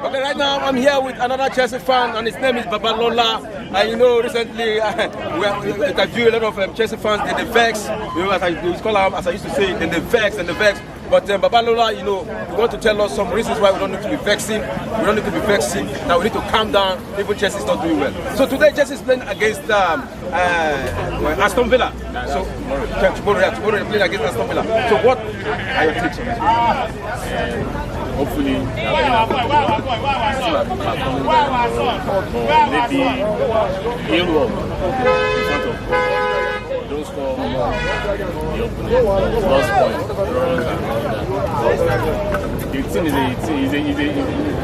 Okay, right now I'm here with another Chelsea fan, and his name is Babalola. And you know, recently we interviewed a lot of Chelsea fans. They vex, you know, as I used to say, they vex and they vex. But Babalola, you know, we want to tell us some reasons why we don't need to be vexing. We don't need to be vexing. Now we need to calm down. Even Chelsea is not doing well. So today Chelsea is playing against Aston Villa. So tomorrow they're playing against Aston Villa. So what are your takes on this? Hopefully, maybe he'll walk in front of goal. Don't score the opponent. Lost point, runs and all that. The team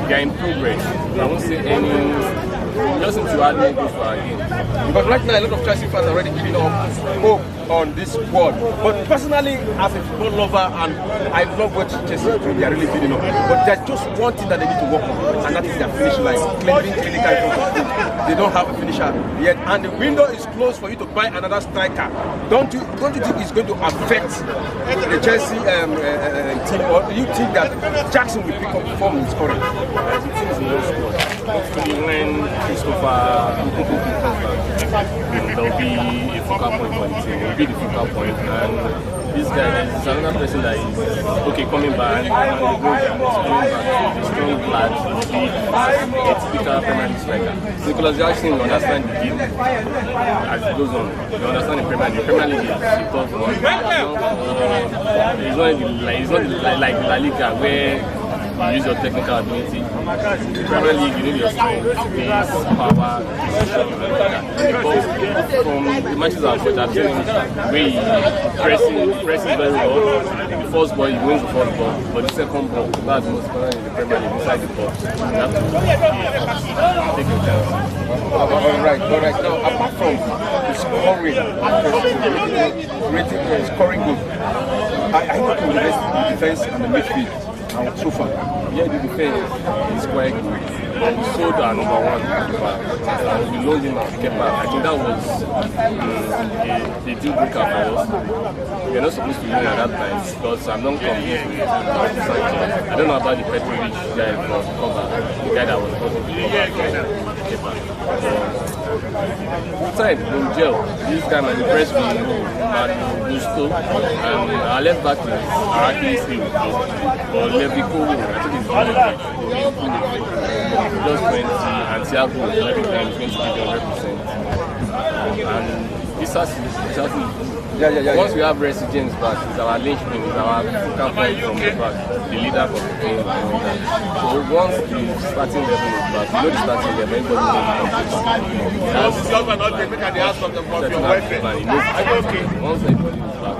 they are in progress. I won't say any. Just need to add more goals for our game. Because right now a lot of Chelsea fans are already giving up hope on this squad. But personally, as a football lover, and I love what Chelsea do, they are really building up. But there's just one thing that they need to work on, and that is their finish line. Clinical in front of goal. They don't have a finisher yet, and the window is closed for you to buy another striker. Don't you think it's going to affect the Chelsea team, or do you think that Jackson will pick up form in scoring? The team is in no squad. Hopefully, when Christopher there'll be a focal point for the team. He'll be the focal point, and this guy is another person that is coming back and coming back. He's a strong lad. He's a typical Premier League striker. Nicolas Jackson understands the game as it goes on. You understand the Premier League. The Premier League is a tough one. It's not like La Liga where you use your technical ability. Premier League, you need your strength, pace, power, decision, and all that. But from the matches I've watched, I've seen where he presses very well. The first ball, he wins the first ball, but the second ball, that's the most important in the Premier League, inside the box. You have to take your chance. Alright. Now, apart from the scoring good, I look at the defense and the midfield. So far, yeah, the defense is quite good. We sold our number one keeper. We loaned him our keeper. I think that was a deal breaker for us. We're not supposed to win at that time because I'm not convinced with Sanchez. I don't know about the Petrovic guy from cover, the guy that was supposed to be keeper. Inside, Gel, this guy might impress me and Gusto. Our left back is Araki Steve, but Levico, I think it's just 20, and Thiago every time is going to give 100%. And this has once we have Reece James back, it's our linchpin, it's our focal point from the back, the leader for the team and all that. So once the starting level is back, you know the starting level, everybody knows once everybody is back.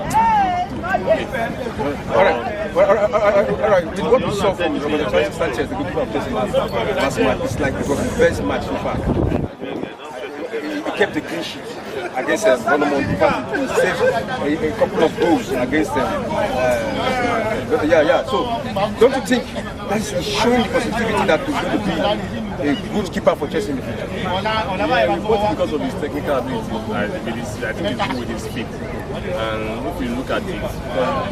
Alright. With what we saw from Roberto Sanchez, the goalkeeper of Chelsea last match, it's like it was the best match so far. He kept the clean sheet against Bournemouth. He saved a couple of goals against them. So, don't you think that is showing the positivity that he's going to be a good keeper for Chelsea in the future? Yeah, both because of his technical ability. I think it's good with his feet. And if you look at it,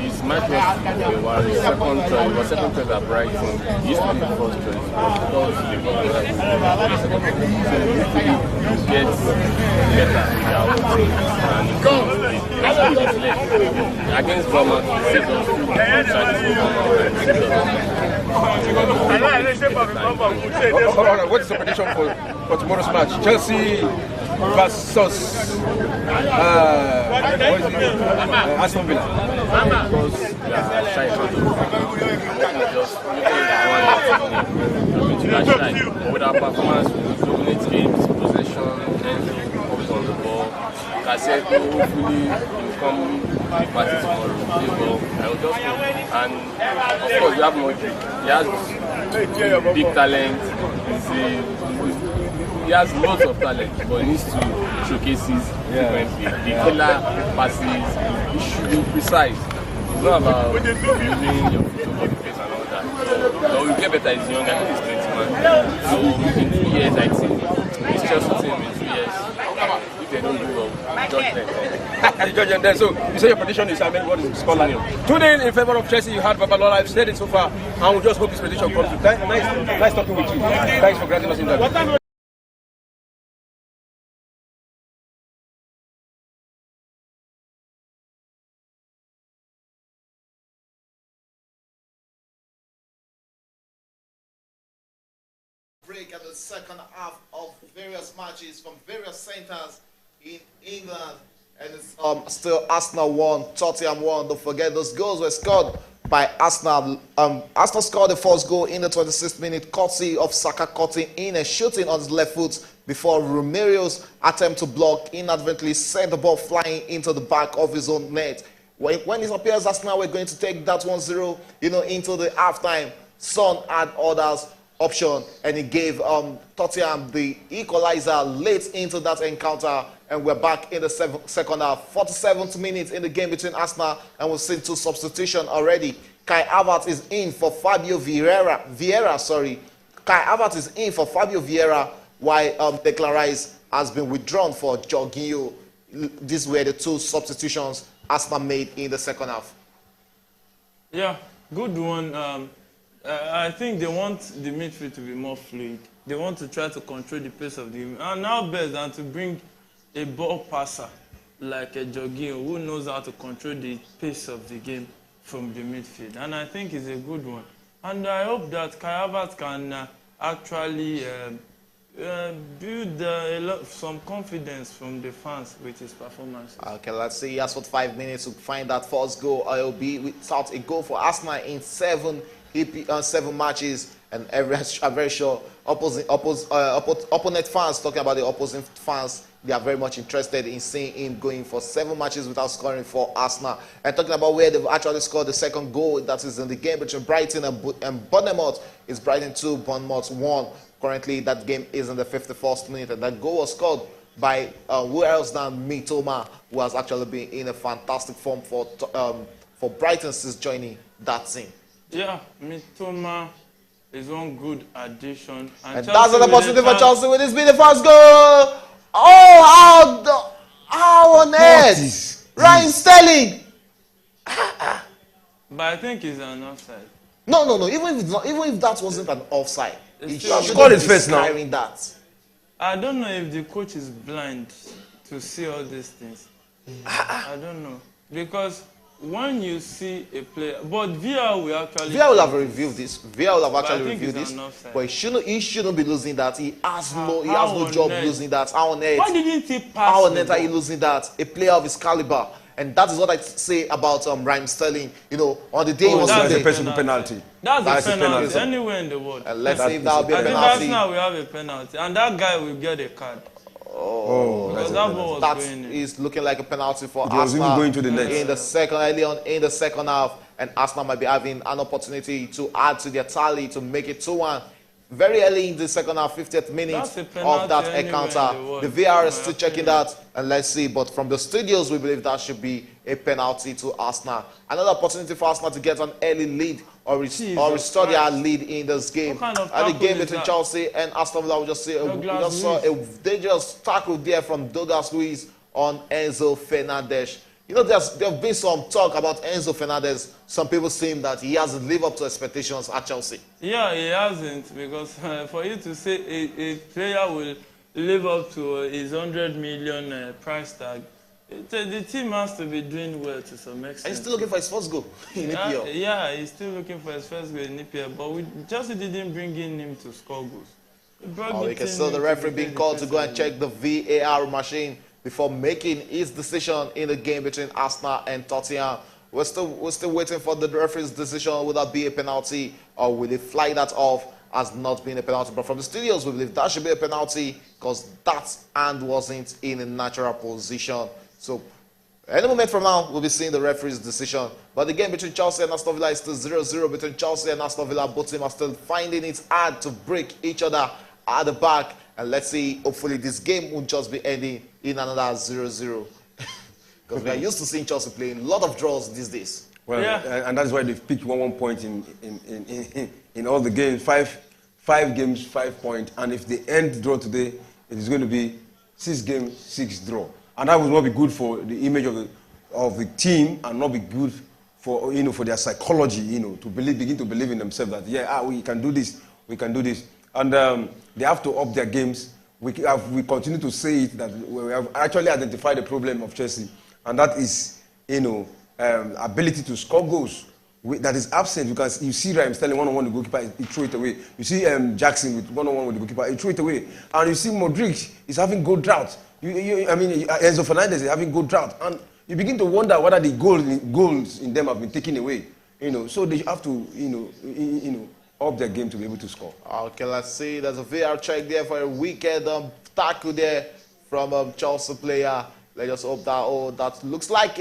his match was second choice at Brighton. He used to be the first choice because they got the second choice. So he gets better with our team. And he's good his leg. Against Bournemouth, he saved us two What is the prediction for tomorrow's match? Chelsea versus Aston Villa. Because shy with our performance, we dominate games, possession, and always on the ball. I said, hopefully, will come to the party tomorrow. I will just hope. And of course, we have Modric. He has big talent. He has lots of talent, but he needs to showcase his differently. The killer passes, he should be precise. It's not about using your foot over the face and all that. So we'll get better. He's young, I think he's 21. So in 2 years, I think this Chelsea team in 2 years, if they don't do well, Judgment there. So you say your prediction is, I mean, what is the scoreline? Tune in favor of Chelsea. You had Babalola. I've said it so far, and we just hope his prediction comes true. Nice talking with you. Thanks for granting us interview. Break at the second half of various matches from various centers in England, and it's still Arsenal 1, Tottenham 1. Don't forget those goals were scored by Arsenal. Arsenal scored the first goal in the 26th minute, courtesy of Saka cutting in and shooting on his left foot before Romerio's attempt to block inadvertently sent the ball flying into the back of his own net. When it appears Arsenal were going to take that 1-0, into the halftime, Son had others option, and he gave Tottenham the equalizer late into that encounter, and we're back in the second half. 47th minute in the game between Arsenal, and we've seen 2 substitutions already. Kai Havertz is in for Fabio Vieira. Kai Havertz is in for Fabio Vieira, while Declan Rice has been withdrawn for Jorginho. These were the 2 substitutions Arsenal made in the second half. Yeah, good one. I think they want the midfield to be more fluid. They want to try to control the pace of the game. And now best than to bring a ball passer like a Jorginho who knows how to control the pace of the game from the midfield. And I think it's a good one. And I hope that Kai Havertz can actually build some confidence from the fans with his performance. Okay, let's see. He has got 5 minutes to find that first goal. It'll be without a goal for Arsenal in 7 matches, and I'm very sure opponent fans, talking about the opposing fans, they are very much interested in seeing him going for 7 matches without scoring for Arsenal. And talking about where they've actually scored the second goal, that is in the game between Brighton and Bournemouth. It's Brighton 2, Bournemouth 1. Currently, that game is in the 51st minute, and that goal was scored by who else than Mitoma, who has actually been in a fantastic form for Brighton since joining that team. Yeah, Mitoma is one good addition. And that's an opportunity for Chelsea with this being the first goal. Oh, how on earth? Ryan Sterling. But I think it's an offside. No. Even if that wasn't an offside, he should scored his face now. That. I don't know if the coach is blind to see all these things. I don't know, because when you see a player, but VR will have reviewed this. VR will have actually reviewed this. But he shouldn't be losing that. He has no job losing that. How on earth? Why didn't he pass? How on earth are you losing that? A player of his caliber. And that is what I say about Raheem Sterling. On the day he was a personal penalty. That's a penalty anywhere in the world. Let's see if that will be a penalty. Now we have a penalty, and that guy will get a card. That is looking like a penalty for Arsenal going to the net. Early on in the second half, and Arsenal might be having an opportunity to add to their tally to make it 2-1. Very early in the second half, 50th minute of that encounter. The VR is still checking that, and let's see. But from the studios, we believe that should be a penalty to Arsenal. Another opportunity for Arsenal to get an early lead or restore their lead in this game. At the game between Chelsea and Aston Villa, we just saw a dangerous tackle there from Douglas Luiz on Enzo Fernandez. There have been some talk about Enzo Fernandez. Some people saying that he hasn't lived up to expectations at Chelsea. Yeah, he hasn't, because for you to say a player will live up to his 100 million price tag, the team has to be doing well to some extent. And he's still looking for his first goal in EPL. Yeah, he's still looking for his first goal in EPL, but Chelsea didn't bring in him to score goals. We can see the referee being called to go and check the VAR machine before making his decision in the game between Arsenal and Tottenham. We're still waiting for the referee's decision. Will that be a penalty, or will they fly that off as not being a penalty? But from the studios, we believe that should be a penalty, because that hand wasn't in a natural position. So any moment from now, we'll be seeing the referee's decision. But the game between Chelsea and Aston Villa is still 0-0 between Chelsea and Aston Villa. Both teams are still finding it hard to break each other at the back. And let's see, hopefully this game won't just be ending in another 0-0. Because we are used to seeing Chelsea playing a lot of draws these days. Well, yeah. And that's why they've picked 1 point in all the games. Five games, 5 points. And if they end draw today, it is going to be 6 games, 6 draw. and that will not be good for the image of the team, and not be good for for their psychology, to begin to believe in themselves that we can do this, and they have to up their games. We continue to say it that we have actually identified the problem of Chelsea, and that is ability to score goals. That is absent because you see Raheem Sterling one-on-one with the goalkeeper, he threw it away. You see Jackson with one-on-one with the goalkeeper, he threw it away. And you see Modric is having goal drought. Enzo Fernandez is having goal drought. And you begin to wonder whether the goals in them have been taken away. So they have to, up their game to be able to score. Okay, let's see. There's a VR check there for a wicked tackle there from Chelsea player. Let's just hope that looks like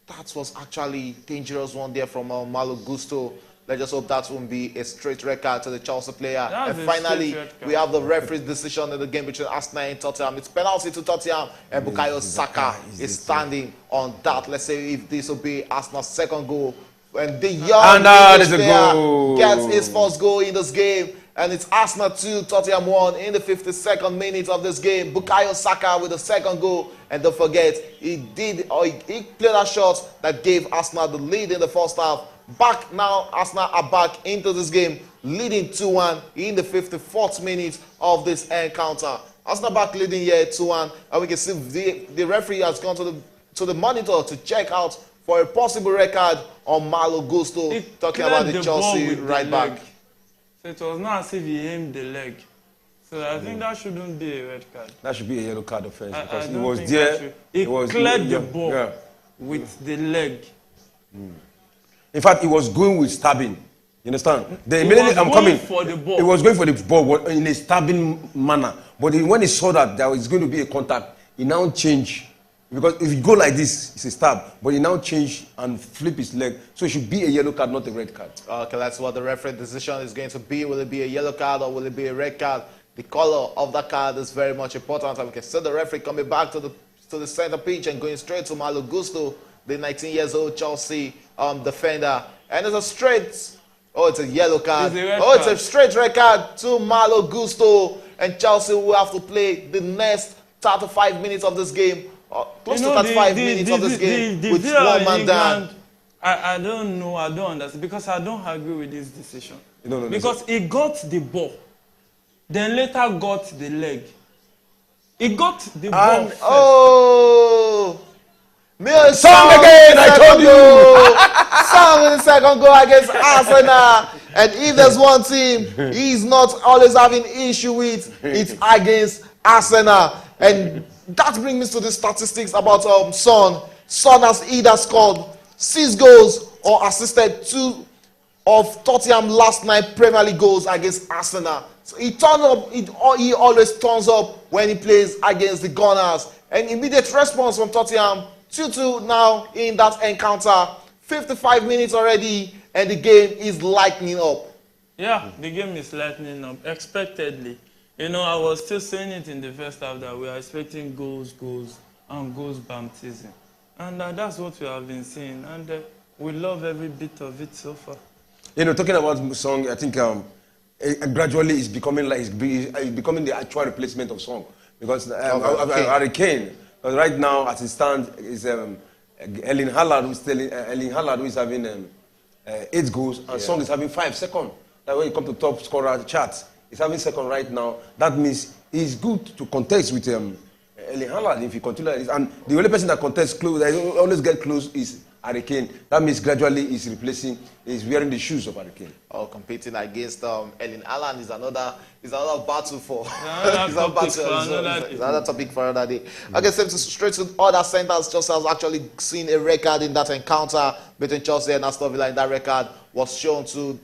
that was actually dangerous one there from Malo Gusto. Let's just hope that won't be a straight red card to the Chelsea player. And finally, we have the referee's decision in the game between Aston and Tottenham. It's penalty to Tottenham, and Bukayo Saka is standing on that. Let's say if this will be Arsenal's second goal. And the young player gets his first goal in this game. And it's Arsenal 2, Tottenham 1 in the 52nd minute of this game. Bukayo Saka with the second goal. And don't forget, he played a shot that gave Arsenal the lead in the first half. Back now, Arsenal are back into this game, leading 2-1 in the 54th minute of this encounter. Arsenal back leading here 2-1. And we can see the referee has gone to the monitor to check out for a possible record on Malo Gusto, talking about the Chelsea right back. So it was not as if he aimed the leg. So I think that shouldn't be a red card. That should be a yellow card offense because he was there. He cleared the ball with the leg. In fact, he was going with stabbing. You understand? Immediately I'm coming. For the ball. He was going for the ball in a stabbing manner. But when he saw that there was going to be a contact, he now changed. Because if you go like this, it's a stab. But he now changed and flip his leg. So it should be a yellow card, not a red card. Okay, that's what the referee decision is going to be. Will it be a yellow card or will it be a red card? The color of that card is very much important. And we can see the referee coming back to the center pitch and going straight to Malo Gusto, the 19-year-old Chelsea defender. And it's a straight, it's a yellow card. It's a straight red card to Malo Gusto. And Chelsea will have to play the next 35 minutes of this game. Close to 35 minutes of this game with one man down. I don't know, I don't understand, because I don't agree with this decision. No, because he got the ball, then later got the leg. He got the ball first. Song again, I told you! Song in the second goal against Arsenal. And if there's one team he's not always having issue with, it's against Arsenal. And that brings me to the statistics about Son. Son has either scored 6 goals or assisted 2 of Tottenham last night Premier League goals against Arsenal. So he always turns up when he plays against the Gunners. And immediate response from Tottenham, 2-2 now in that encounter. 55 minutes already, and the game is lightening up. Yeah, the game is lightening up, expectedly. I was still saying it in the first half that we are expecting goals, and goals baptism. And that's what we have been seeing. And we love every bit of it so far. Talking about Song, I think gradually it's becoming the actual replacement of Song. Because Harry Kane, because right now, as it stands, is Erling Haaland who is having 8 goals, and Song is having 5 second. That when you come to top scorer chart, he's having second right now. That means he's good to contest with Erling Haaland if he continues like this. And the only person that contests close, that always get close, is Harry Kane. That means gradually he's wearing the shoes of Harry Kane. Competing against Erling Haaland is another battle for another topic for another day. Okay, so straight to other centers. Chelsea has actually seen a record in that encounter between Chelsea and Aston Villa. And that record was shown to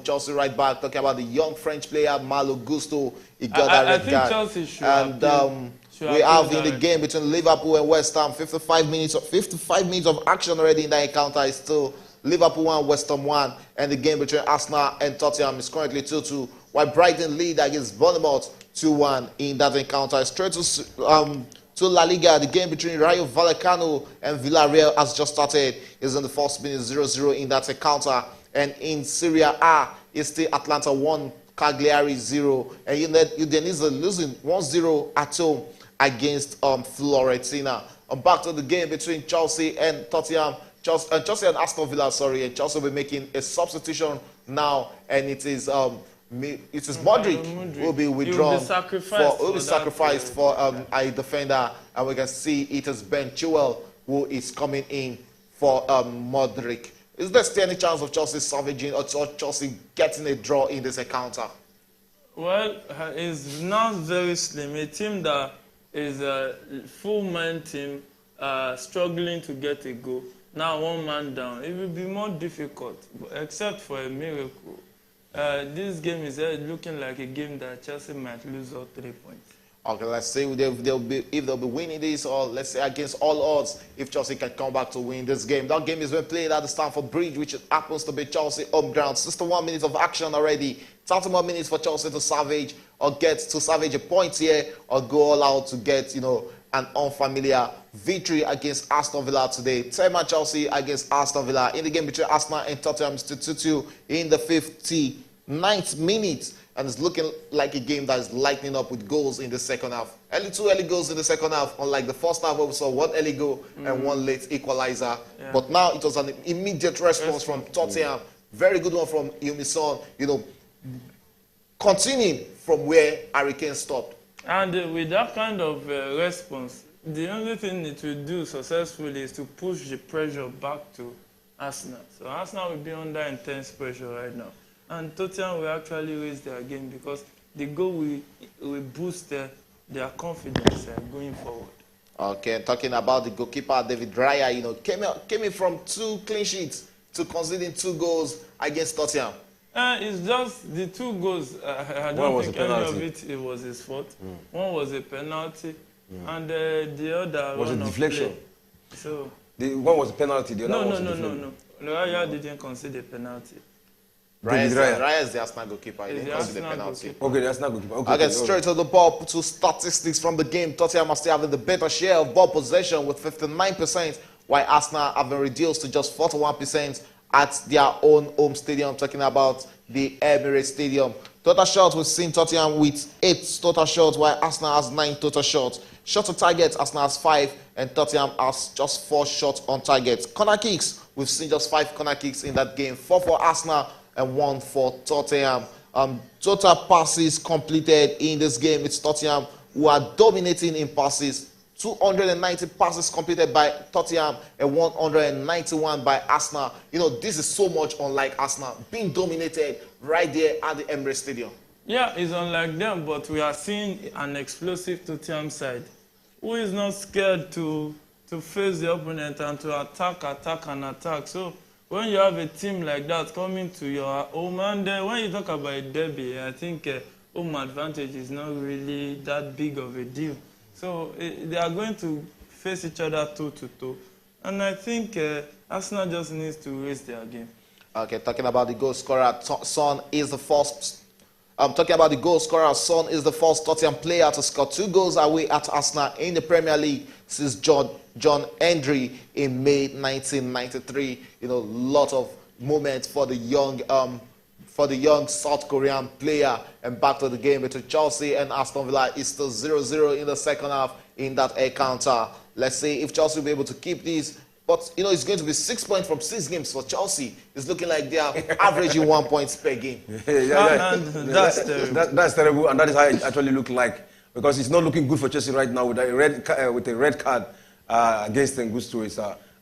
Chelsea right back, talking about the young French player Malo Gusto. He got that red card. Chelsea should we have in the game between Liverpool and West Ham 55 minutes of action already in that encounter. Is still Liverpool 1, West Ham 1, and the game between Arsenal and Tottenham is currently 2-2, while Brighton lead against Bournemouth 2-1 in that encounter. Straight to La Liga, the game between Rayo Vallecano and Villarreal has just started. Is in the first minute 0-0 in that encounter, and in Serie A is still Atlanta 1, Cagliari 0, and Udinese losing 1-0 at home against Fiorentina. Back to the game between Chelsea and Tottenham. Chelsea and Aston Villa, sorry, and Chelsea will be making a substitution now, and it is Modric who will be withdrawn. Will be sacrificed for a defender, and we can see it is Ben Chilwell who is coming in for Modric. Is there still any chance of Chelsea salvaging or Chelsea getting a draw in this encounter? Well, it's not very slim. A team that is a full-man team struggling to get a goal. Now one man down. It will be more difficult, except for a miracle. This game is looking like a game that Chelsea might lose all 3 points. Okay, let's say if they'll be winning this, or let's say against all odds, if Chelsea can come back to win this game. That game is being played at the Stamford Bridge, which happens to be Chelsea home ground. 61 minutes of action already. 30 more minutes for Chelsea to salvage a point here, or go all out to get an unfamiliar victory against Aston Villa today. Tottenham Chelsea against Aston Villa in the game between Arsenal and Tottenham, 2-2 in the 59th minute. And it's looking like a game that is lighting up with goals in the second half. Two early goals in the second half, unlike the first half where we saw one early goal and one late equalizer. Yeah. But now it was an immediate response from Tottenham. Very good one from Son. Continuing from where Harry Kane stopped. And with that kind of response, the only thing it will do successfully is to push the pressure back to Arsenal. So Arsenal will be under intense pressure right now. And Tottenham will actually raise their game because the goal will boost their confidence going forward. Okay, talking about the goalkeeper, David Raya, came in from 2 clean sheets to conceding 2 goals against Tottenham. It's just the 2 goals. I don't think any of it was his fault. One was a penalty, and the other was a deflection. So one was a penalty. The other was a deflection. No. Raya didn't concede a penalty. Raya is the Arsenal goalkeeper. He didn't concede the penalty. Okay, the Arsenal goalkeeper. Okay, straight to the ball, to statistics from the game. Tottenham are still having the better share of ball possession with 59%, while Arsenal have been reduced to just 41% at their own home stadium. Talking about the Emirates Stadium. Total shots, we've seen Tottenham with 8 total shots, while Arsenal has 9 total shots. Shots on target, Arsenal has 5, and Tottenham has just 4 shots on target. Corner kicks, we've seen just 5 corner kicks in that game. 4 for Arsenal and 1 for Tottenham. Total passes completed in this game. It's Tottenham who are dominating in passes. 290 passes completed by Tottenham and 191 by Arsenal. This is so much unlike Arsenal, being dominated right there at the Emirates Stadium. Yeah, it's unlike them, but we are seeing an explosive Tottenham side who is not scared to face the opponent and to attack. So when you have a team like that coming to your home, and when you talk about a derby, I think home advantage is not really that big of a deal. So they are going to face each other toe-to-toe. And I think Arsenal just needs to raise their game. Okay, talking about the goal scorer, Son is the first. Talking about the goal scorer, Son is the first Tottenham player to score 2 goals away at Arsenal in the Premier League since John Hendry in May 1993. Lot of moments for the young South Korean player. And back to the game between Chelsea and Aston Villa is still 0-0 in the second half in that encounter. Let's see if Chelsea will be able to keep this. But, it's going to be 6 points from 6 games for Chelsea. It's looking like they are averaging 1 point per game. That's terrible. That's terrible, and that is how it actually looks like. Because it's not looking good for Chelsea right now with a red card against Ngusto.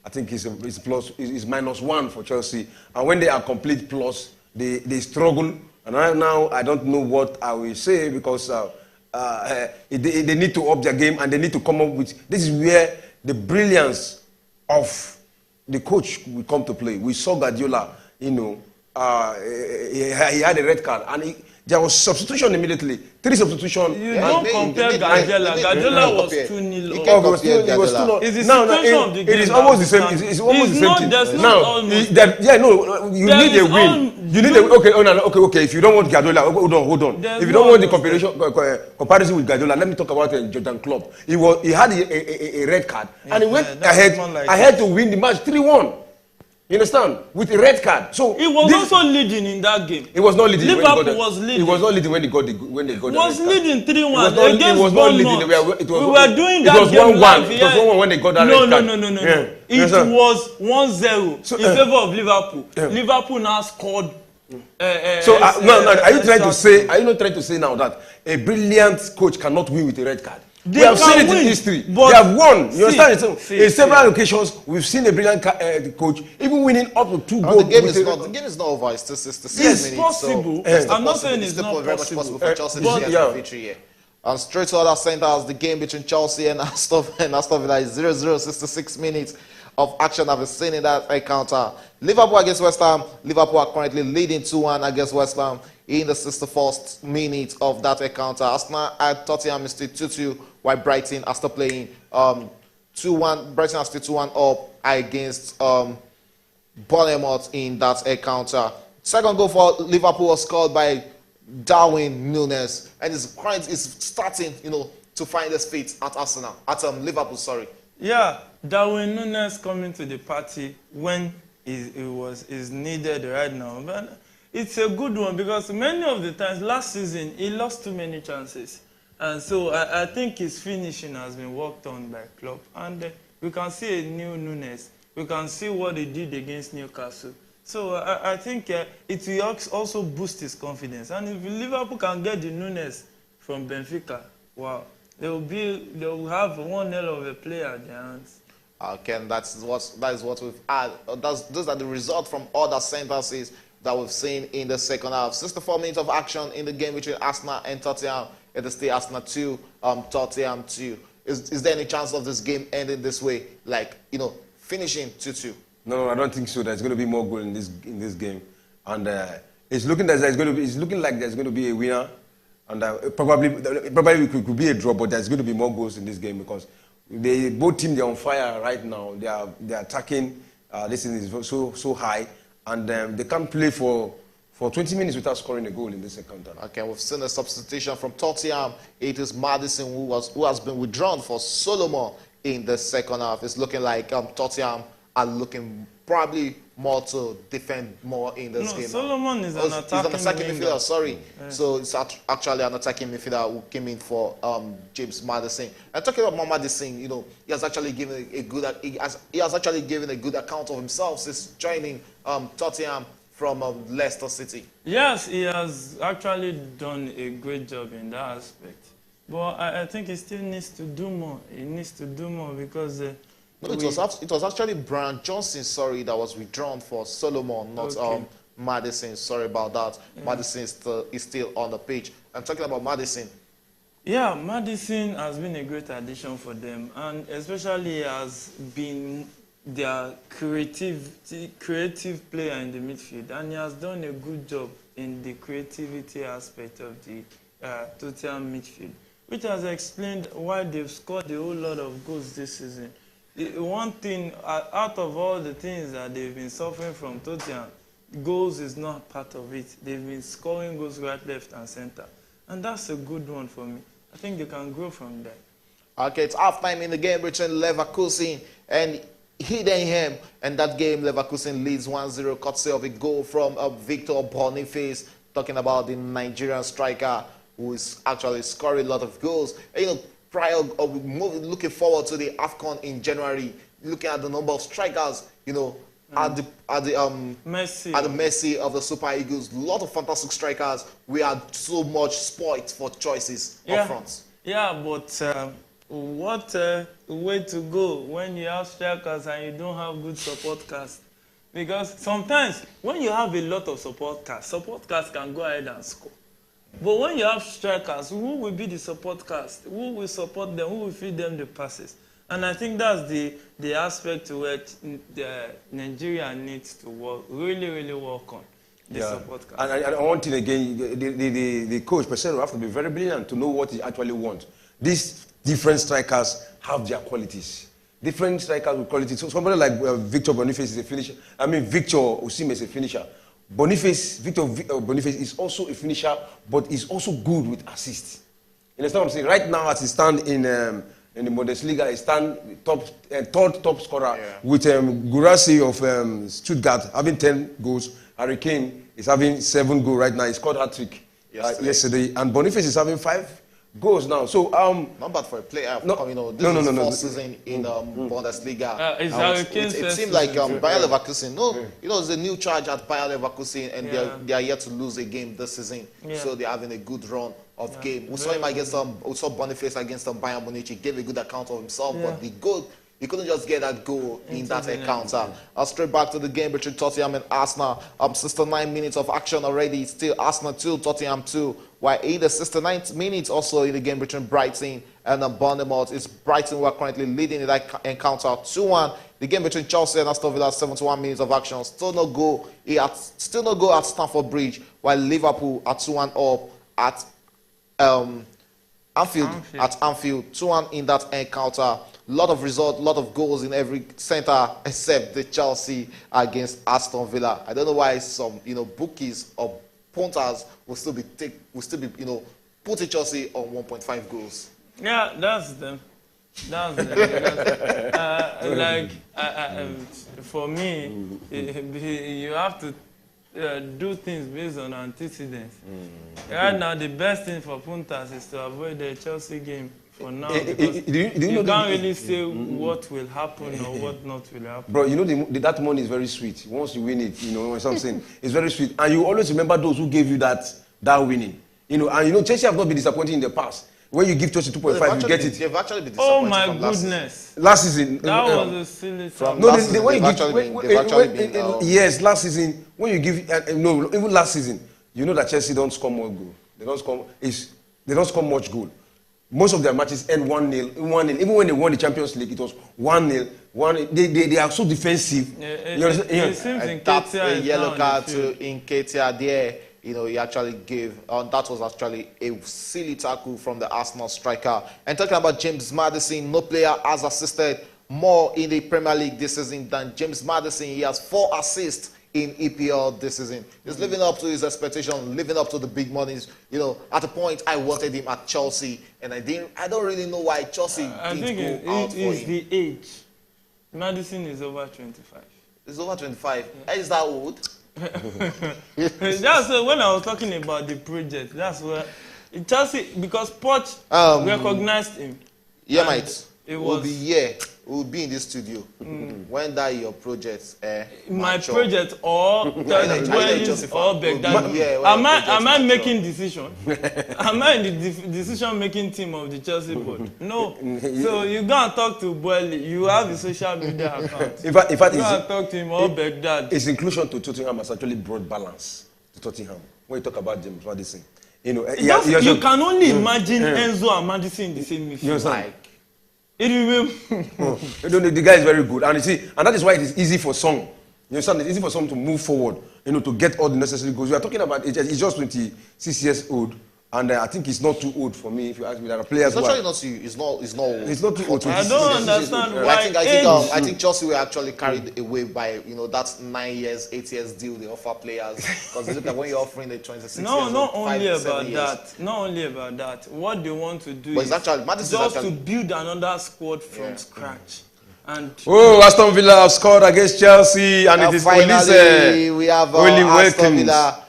I think it's -1 for Chelsea. And when they are complete plus, they struggle. And right now, I don't know what I will say because they need to up their game and they need to come up with... This is where the brilliance of the coach will come to play. We saw Guardiola, he had a red card and there was substitution immediately. 3 substitutions. You don't compare Guardiola. Guardiola was 2-0 up. It's the situation of the game. It is almost the same. It's almost the same thing. Now, you need a win. You need okay. If you don't want Guardiola, hold on. If you don't want the comparison with Guardiola, let me talk about Jurgen Klopp. He had a red card and he went ahead to win the match 3-1. You understand? With a red card. So he was also leading in that game. It was not leading. Liverpool was leading. It was not leading when they got the was leading 3-1 against It was not leading. We were doing that game live. It was 1-1 when they got that red card. No. Yeah. It was 1-0 in favor of Liverpool. Yeah. Liverpool now scored. Are you trying to say? Are you not trying to say now that a brilliant coach cannot win with a red card? We have seen it in history. They have won. You understand? In several occasions, we've seen a brilliant coach even winning up to 2 goals. The game is not over. It's still 66 minutes. It's possible. So I'm not saying it's not very much possible for Chelsea to get the victory here. And straight to other centers, the game between Chelsea and Aston Villa is 0-0, 66 minutes of action I've seen in that encounter. Liverpool against West Ham. Liverpool are currently leading 2-1 against West Ham in the 61st minute of that encounter. Arsenal at Tottenham is still 2-2, while Brighton are still playing 2-1. Brighton are still 2-1 up against Bournemouth in that encounter. Second goal for Liverpool was scored by Darwin Núñez, and his current is starting, to find his feet at Arsenal, at Liverpool. Sorry. Yeah, Darwin Núñez coming to the party when is needed right now, but it's a good one because many of the times last season he lost too many chances, and so I think his finishing has been worked on by Klopp, and we can see a new Núñez. We can see what he did against Newcastle. So I think it will also boost his confidence, and if Liverpool can get the Núñez from Benfica, wow. They will have one hell of a player at their hands. Okay, that is what we've had. Those are the results from other centers that we've seen in the second half. 64 minutes of action in the game between Arsenal and Tottenham. It is still Arsenal 2, Tottenham 2. Is there any chance of this game ending this way, finishing 2-2? No, I don't think so. There's going to be more goal in this game, and it's looking like there's going to be a winner. And probably it could be a draw, but there's going to be more goals in this game because both teams, they're on fire right now. They're attacking. This thing is so high, and they can't play for 20 minutes without scoring a goal in this encounter. Okay, we've seen a substitution from Tottenham. It is Maddison who has been withdrawn for Solomon in the second half. It's looking like Tottenham are looking probably more to defend more in this game. Solomon is an attacking midfielder. Sorry, so it's actually an attacking midfielder who came in for James Maddison. And talking about Maddison, he has actually given a good account of himself since joining Tottenham from Leicester City. Yes, he has actually done a great job in that aspect. But I think he still needs to do more. He needs to do more because. No, it was actually Brian Johnson, that was withdrawn for Solomon, not Maddison. Sorry about that. Yeah. Maddison is still on the pitch. I'm talking about Maddison. Yeah, Maddison has been a great addition for them, and especially has been their creative player in the midfield, and he has done a good job in the creativity aspect of the Tottenham midfield, which has explained why they've scored a whole lot of goals this season. One thing, out of all the things that they've been suffering from Tottenham, goals is not part of it. They've been scoring goals right, left, and center. And that's a good one for me. I think they can grow from that. Okay, it's halftime in the game between Leverkusen and Heidenheim. And that game, Leverkusen leads 1-0, courtesy of a goal from Victor Boniface, talking about the Nigerian striker who is actually scoring a lot of goals. And, looking forward to the AFCON in January, looking at the number of strikers, at the mercy of the Super Eagles. A lot of fantastic strikers. We had so much spoilt for choices up front. Yeah, but what a way to go when you have strikers and you don't have good support cast. Because sometimes when you have a lot of support cast can go ahead and score. But when you have strikers, who will be the support cast? Who will support them? Who will feed them the passes? And I think that's the aspect where Nigeria needs to really work on, the support cast. And one thing again, the coach, Pesero, will have to be very brilliant to know what he actually wants. These different strikers have their qualities. Different strikers with qualities. So somebody like Victor Boniface is a finisher. Victor Osimhen is a finisher. Victor Boniface is also a finisher, but is also good with assists. You understand what I'm saying? Right now, as he stands in in the Bundesliga. He stands third top scorer with Guirassy of Stuttgart having 10 goals. Harry Kane is having 7 goals right now. He scored hat-trick yesterday. And Boniface is having 5 goals now. So not bad for a player. No, this is fourth season in Bundesliga. It seems like Bayer Leverkusen. There's a new charge at Bayer Leverkusen, and they are yet to lose a game this season. So they're having a good run of game. We saw him against we saw Boniface against Bayern Munich. He gave a good account of himself, but the goal. He couldn't just get that goal in that encounter. Straight back to the game between Tottenham and Arsenal. 69 minutes of action already. Still Arsenal 2, Tottenham 2. While in the 69th minute also in the game between Brighton and Bournemouth, it's Brighton who are currently leading in that encounter 2-1. The game between Chelsea and Aston Villa, 71 minutes of action. Still no goal at Stamford Bridge. While Liverpool are 2-1 up at Anfield. At Anfield. 2-1 in that encounter. Lot of results, lot of goals in every center except the Chelsea against Aston Villa. I don't know why some bookies or punters will still be putting Chelsea on 1.5 goals. Yeah, that's them. For me, you have to do things based on antecedents. Right now, the best thing for punters is to avoid the Chelsea game. For now, because you can't really say what will happen or what not will happen. Bro, that money is very sweet. Once you win it, what I'm saying, it's very sweet. And you always remember those who gave you that winning. Chelsea have not been disappointed in the past. When you give Chelsea 2.5, you get it. They've actually been disappointed. Oh my goodness! Last season, that was a silly. Yes, last season when you give even last season, that Chelsea don't score more goal. They don't score much goal. Most of their matches end 1-0. Even when they won the Champions League, it was 1-0. They are so defensive. It seems that's a yellow card to Nketiah there. He actually gave. That was actually a silly tackle from the Arsenal striker. And talking about James Maddison, no player has assisted more in the Premier League this season than James Maddison. He has 4 assists in EPL this season. He's living up to his expectation, living up to the big monies. At a point I wanted him at Chelsea, and I don't really know why Chelsea didn't go out for him. It's the age. Madison is over 25. He's over 25. Yeah. Is that old? That's when I was talking about the project. That's where Chelsea, because Poch recognized him. Yeah, mate. We'll be in this studio when that your project. My project or Begdadi. Am I making decision? Am I in the decision-making team of the Chelsea board? No. So you go and talk to Boeli. You have a social media account. In fact, you go and talk to him or Begdadi. His inclusion to Tottenham has actually brought balance to Tottenham. When you talk about James Maddison, you can only imagine Enzo and Maddison in the same midfield. The guy is very good, and that is why it is easy for Son. You understand? It's easy for Son to move forward, to get all the necessary goals. We are talking about he's just 26 years old, and I think he's not too old for me. If you ask me, there are players. It's actually not old. It's not too old. I don't understand why. I think Chelsea were actually carried away by that 9 years, 8 years deal they offer players, because look at when you're offering the 26 years. Not only about that. What they want to do is just to build another squad from scratch. And Aston Villa have scored against Chelsea, and it is finally we have Aston Villa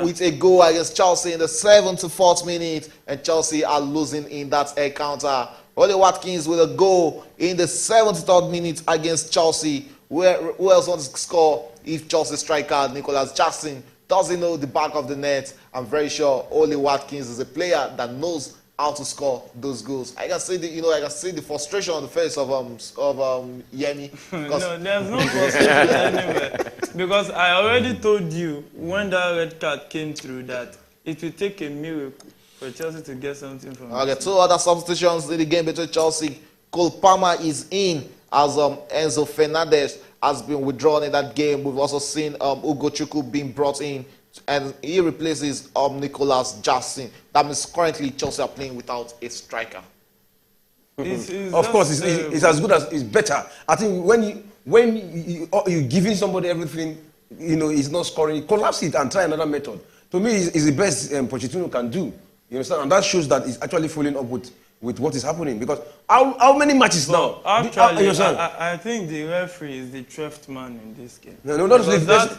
with a goal against Chelsea in the 74th minute, and Chelsea are losing in that encounter. Oli Watkins with a goal in the 73rd minute against Chelsea. Who else wants to score if Chelsea striker Nicholas Jackson doesn't know the back of the net? I'm very sure Oli Watkins is a player that knows how to score those goals. I can see the frustration on the face of Yemi. No, there's no frustration anywhere. Because I already told you when that red card came through that it will take a miracle for Chelsea to get something from it. Okay, 2 other substitutions in the game between Chelsea. Cole Palmer is in as Enzo Fernandez has been withdrawn in that game. We've also seen Ugo Chukwu being brought in, and he replaces Nicholas Jackson. That means currently Chelsea are playing without a striker. Of course, it's as good as it's better. I think when you're giving somebody everything, he's not scoring, collapse it and try another method. To me, it's the best Pochettino can do. You understand? And that shows that he's actually following up with with what is happening. Because how many matches now? Actually, I think the referee is the 12th man in this game. No, not that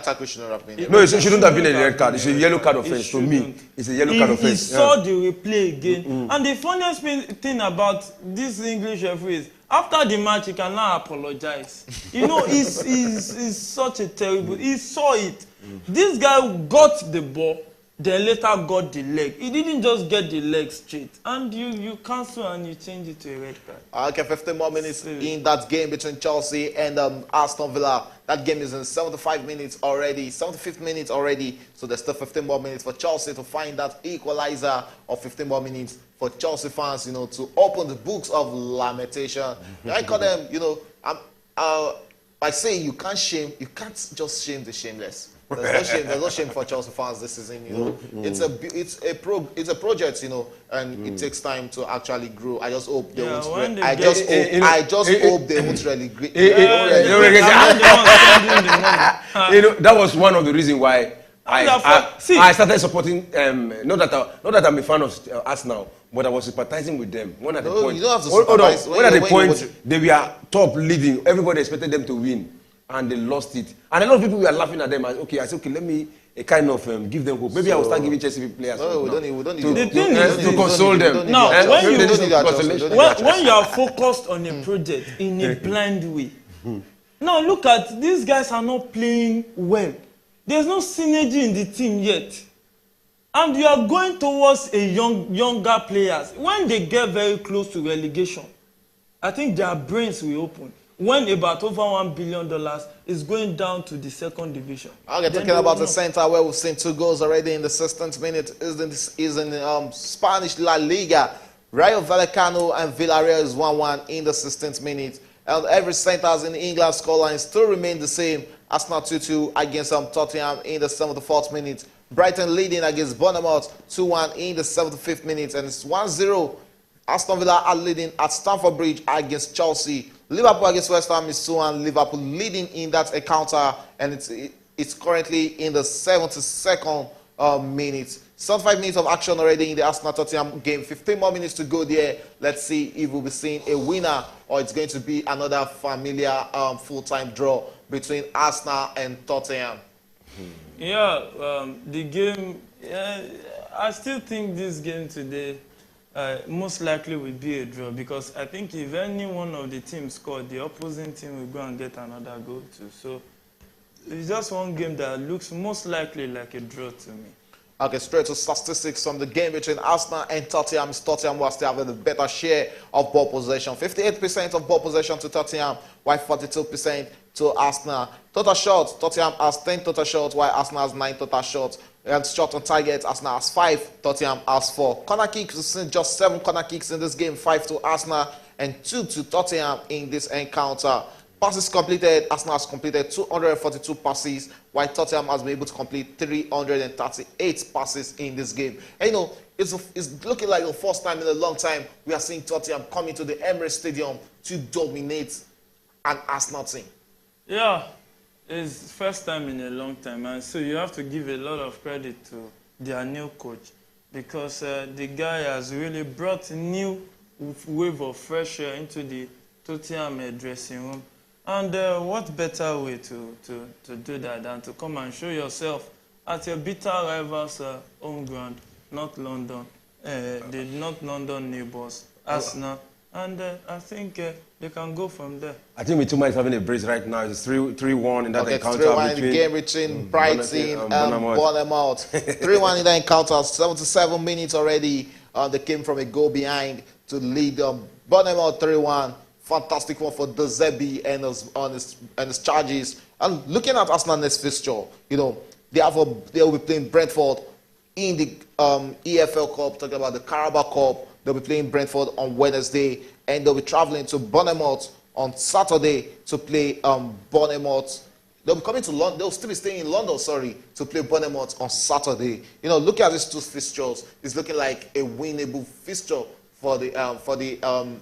tackle shouldn't have been. No, it shouldn't have been a red card. It's a yellow card offense. To me, it's a yellow card offense. He saw the replay again. And the funniest thing about this English referee is, after the match, he can now apologize. You know, he's such a terrible... He saw it. This guy got the ball, then later got the leg. He didn't just get the leg straight. And you cancel and you change it to a red card. Okay, 15 more minutes in that game between Chelsea and Aston Villa. That game is in 75 minutes already, 75th minute already. So there's still 15 more minutes for Chelsea to find that equalizer, of 15 more minutes for Chelsea fans, you know, to open the books of lamentation. I call them, you know, by saying you can't just shame the shameless. There's no shame for Chelsea fans this season, you know. It's a project, you know, and it takes time to actually grow. I just hope they won't. I just hope they won't really. You know, that was one of the reasons why I started supporting. Not that I'm a fan of Arsenal, but I was sympathizing with them. When at the point, you don't have to sympathize. When at the point they were top leading, everybody expected them to win, and they lost it. And a lot of people were laughing at them. I said, okay, let me kind of give them hope. Maybe I will start giving Chelsea players. No, we don't need to console them. Now, when you are focused on a project in a blind way, now look at these guys are not playing well. There's no synergy in the team yet. And you are going towards a younger players. When they get very close to relegation, I think their brains will open. When about over $1 billion is going down to the second division. Okay, talking about the center where we've seen 2 goals already in the 16th minute is in the Spanish La Liga. Rayo Vallecano and Villarreal is 1-1 in the 16th minute. And every centers in England scoreline still remain the same. Arsenal 2-2 against Tottenham in the 74th minute. Brighton leading against Bournemouth 2-1 in the 75th minute. And it's 1-0. Aston Villa are leading at Stamford Bridge against Chelsea. Liverpool against West Ham is 2-1. Liverpool leading in that encounter. And it's currently in the 72nd minute. 75 minutes of action already in the Arsenal-Tottenham game. 15 more minutes to go there. Let's see if we'll be seeing a winner or it's going to be another familiar full-time draw between Arsenal and Tottenham. Yeah, the game, I still think this game today most likely will be a draw, because I think if any one of the teams score, the opposing team will go and get another goal too. So it's just one game that looks most likely like a draw to me. Okay, straight to statistics from the game between Arsenal and Tottenham. Tottenham was still having a better share of ball possession. 58% of ball possession to Tottenham, while 42% to Arsenal. Total shots, Tottenham has 10 total shots, while Arsenal has 9 total shots. And shot on target, Arsenal has 5, Tottenham has 4. Corner kicks, we've seen just 7 corner kicks in this game, 5 to Arsenal and 2 to Tottenham in this encounter. Passes completed, Arsenal has completed 242 passes, while Tottenham has been able to complete 338 passes in this game. And you know, it's looking like the first time in a long time we are seeing Tottenham come into the Emirates Stadium to dominate an Arsenal team. Yeah, it's first time in a long time, and so you have to give a lot of credit to their new coach, because the guy has really brought a new wave of fresh air into the Tottenham dressing room. And what better way to do that than to come and show yourself at your bitter rivals' home ground, not London, not London neighbours, Arsenal. And I think they can go from there. I think Mitoma is having a brace right now. It's 3-1 in that encounter. 3-1 in the game between Brighton and Bournemouth. 3-1 in that encounter. 77 minutes already. They came from a goal behind to lead Bournemouth 3-1. Fantastic one for De Zerbi and his charges. And looking at Arsenal next fixture, you know, they'll be playing Brentford in the EFL Cup, talking about the Carabao Cup. They'll be playing Brentford on Wednesday, and they'll be traveling to Bournemouth on Saturday to play Bournemouth. They'll be coming to London. They'll still be staying in London, to play Bournemouth on Saturday. You know, look at these 2 fixtures. It's looking like a winnable fixture for the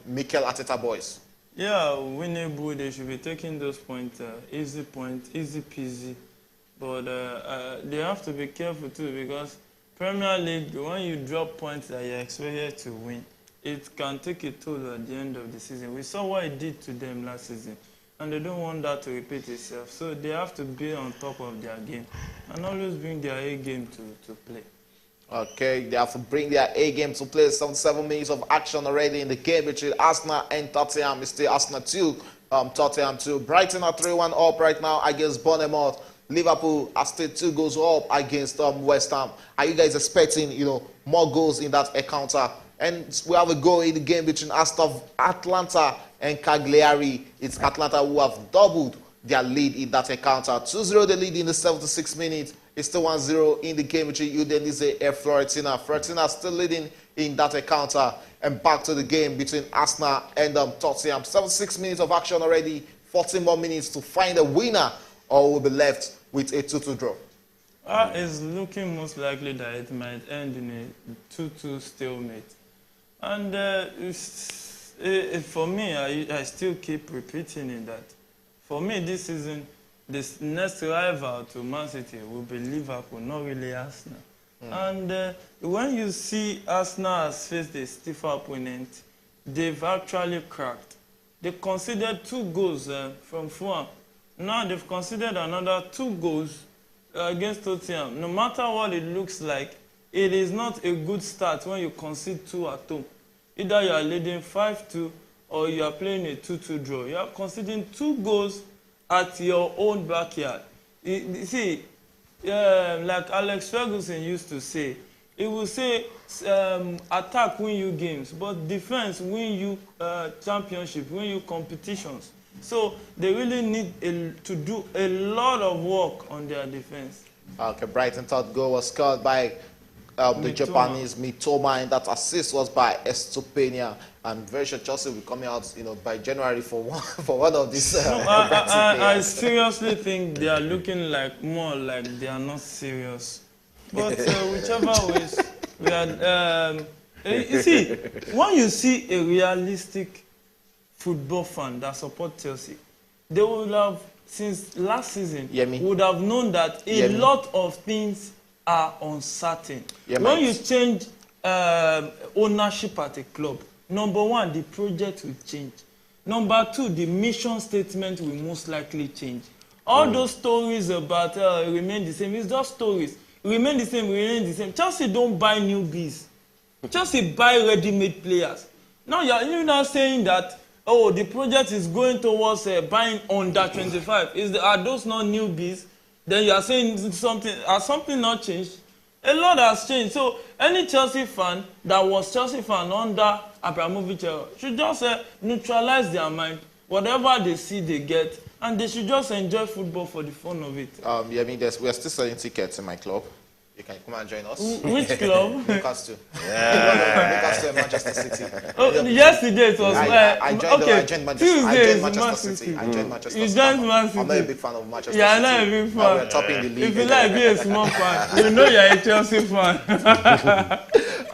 Mikel Arteta boys. Yeah, winnable. They should be taking those points, easy peasy. But they have to be careful too, because Premier League, when you drop points that you're expected to win, it can take a toll at the end of the season. We saw what it did to them last season, and they don't want that to repeat itself. So they have to be on top of their game and always bring their A game to play. Okay, they have to bring their A game to play. 77 minutes of action already in the game between Arsenal and Tottenham. It's still Arsenal 2, Tottenham 2. Brighton are 3-1 up right now against Bournemouth. Liverpool are still 2 goals up against West Ham. Are you guys expecting, more goals in that encounter? And we have a goal in the game between Atlanta and Cagliari. It's Atlanta who have doubled their lead in that encounter. 2-0 the lead in the 76th minute. It's still 1-0 in the game between Udinese and Fiorentina. Fiorentina still leading in that encounter. And back to the game between Arsenal and Tottenham. 76 minutes of action already. 14 more minutes to find a winner, or we'll be left with a 2-2 draw. It's looking most likely that it might end in a 2-2 stalemate. And for me, I still keep repeating it that for me this season, this next rival to Man City will be Liverpool, not really Arsenal. And when you see Arsenal has faced a stiffer opponent, they've actually cracked. They conceded 2 goals from Fulham. Now they've conceded another 2 goals against Tottenham. No matter what it looks like, it is not a good start when you concede 2 at home. Either you are leading 5-2 or you are playing a 2-2 draw. You are conceding 2 goals at your own backyard. You see, like Alex Ferguson used to say, he will say attack win you games, but defense win you championship, win you competitions. So they really need to do a lot of work on their defense. Okay, Brighton third goal was scored by the Japanese Mitoma, and that assist was by Estopania. And very sure Chelsea will be coming out, by January for one of these. I seriously think they are looking more like they are not serious. But whichever ways, we are. You see, when you see a realistic football fan that supports Chelsea, they would have, since last season, would have known that a lot of things are uncertain. When you change ownership at a club, number 1, the project will change. Number 2, the mission statement will most likely change. All those stories about remain the same, it's just stories. Remain the same, remain the same. Chelsea don't buy newbies. Chelsea buy ready-made players. Now you're not saying that, the project is going towards buying under 25. Are those not newbies? Then you are saying something, has something not changed? A lot has changed. So any Chelsea fan that was Chelsea fan under Abramovich should just neutralize their mind. Whatever they see, they get. And they should just enjoy football for the fun of it. We are still selling tickets in my club. You can come and join us. Which club? Newcastle. Newcastle and Manchester City. Yesterday it was I joined Manchester City. You joined Man City. I'm not a big fan of Manchester City. Yeah, I'm not a big fan. We're topping the league. If you like be a small fan, you know you're a Chelsea fan.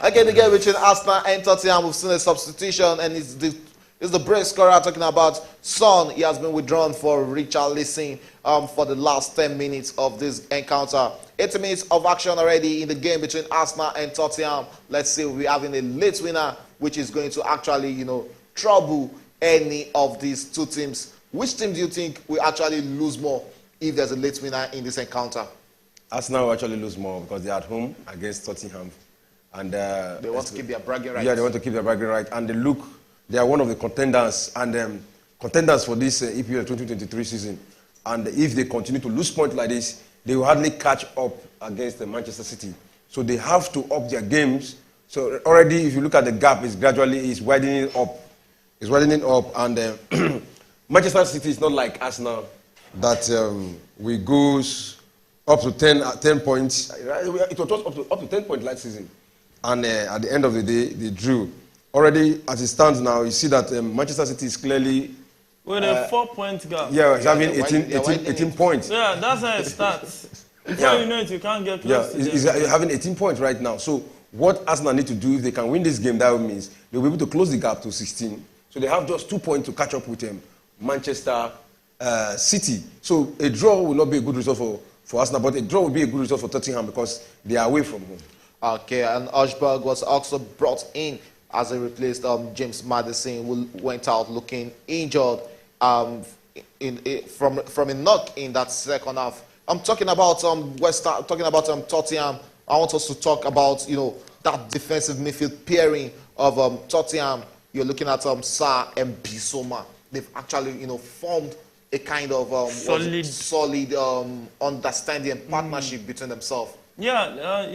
Okay, the game between Aston and Tottenham, we've seen a substitution, and it's the break scorer talking about Son. He has been withdrawn for Richarlison for the last 10 minutes of this encounter. 80 minutes of action already in the game between Arsenal and Tottenham. Let's see, we're having a late winner, which is going to actually, trouble any of these two teams. Which team do you think will actually lose more if there's a late winner in this encounter? Arsenal will actually lose more because they're at home against Tottenham. And they want to keep their bragging right. Yeah, they want to keep their bragging right. And they are one of the contenders and contenders for this EPL 2023 season. And if they continue to lose points like this, they will hardly catch up against the Manchester City. So they have to up their games. So already, if you look at the gap, it's widening up. It's widening up, and Manchester City is not like Arsenal that we goes up to 10 points. It was up to 10 points last season, and at the end of the day, they drew. Already, as it stands now, you see that Manchester City is clearly with a 4-point gap. Yeah, it's having 18 points. Yeah, that's how it starts. Before you know it, you can't get close to he's having 18 points right now. So what Arsenal need to do, if they can win this game, that means they'll be able to close the gap to 16. So they have just 2 points to catch up with Manchester City. So a draw will not be a good result for Arsenal, but a draw will be a good result for Tottenham because they are away from home. Okay, and Ashberg was also brought in as he replaced James Maddison, who went out looking injured from a knock in that second half. I'm talking about Tottenham. I want us to talk about that defensive midfield pairing of Tottenham. You're looking at Sarr and Bissouma. They've actually formed a kind of solid understanding and partnership between themselves. Yeah,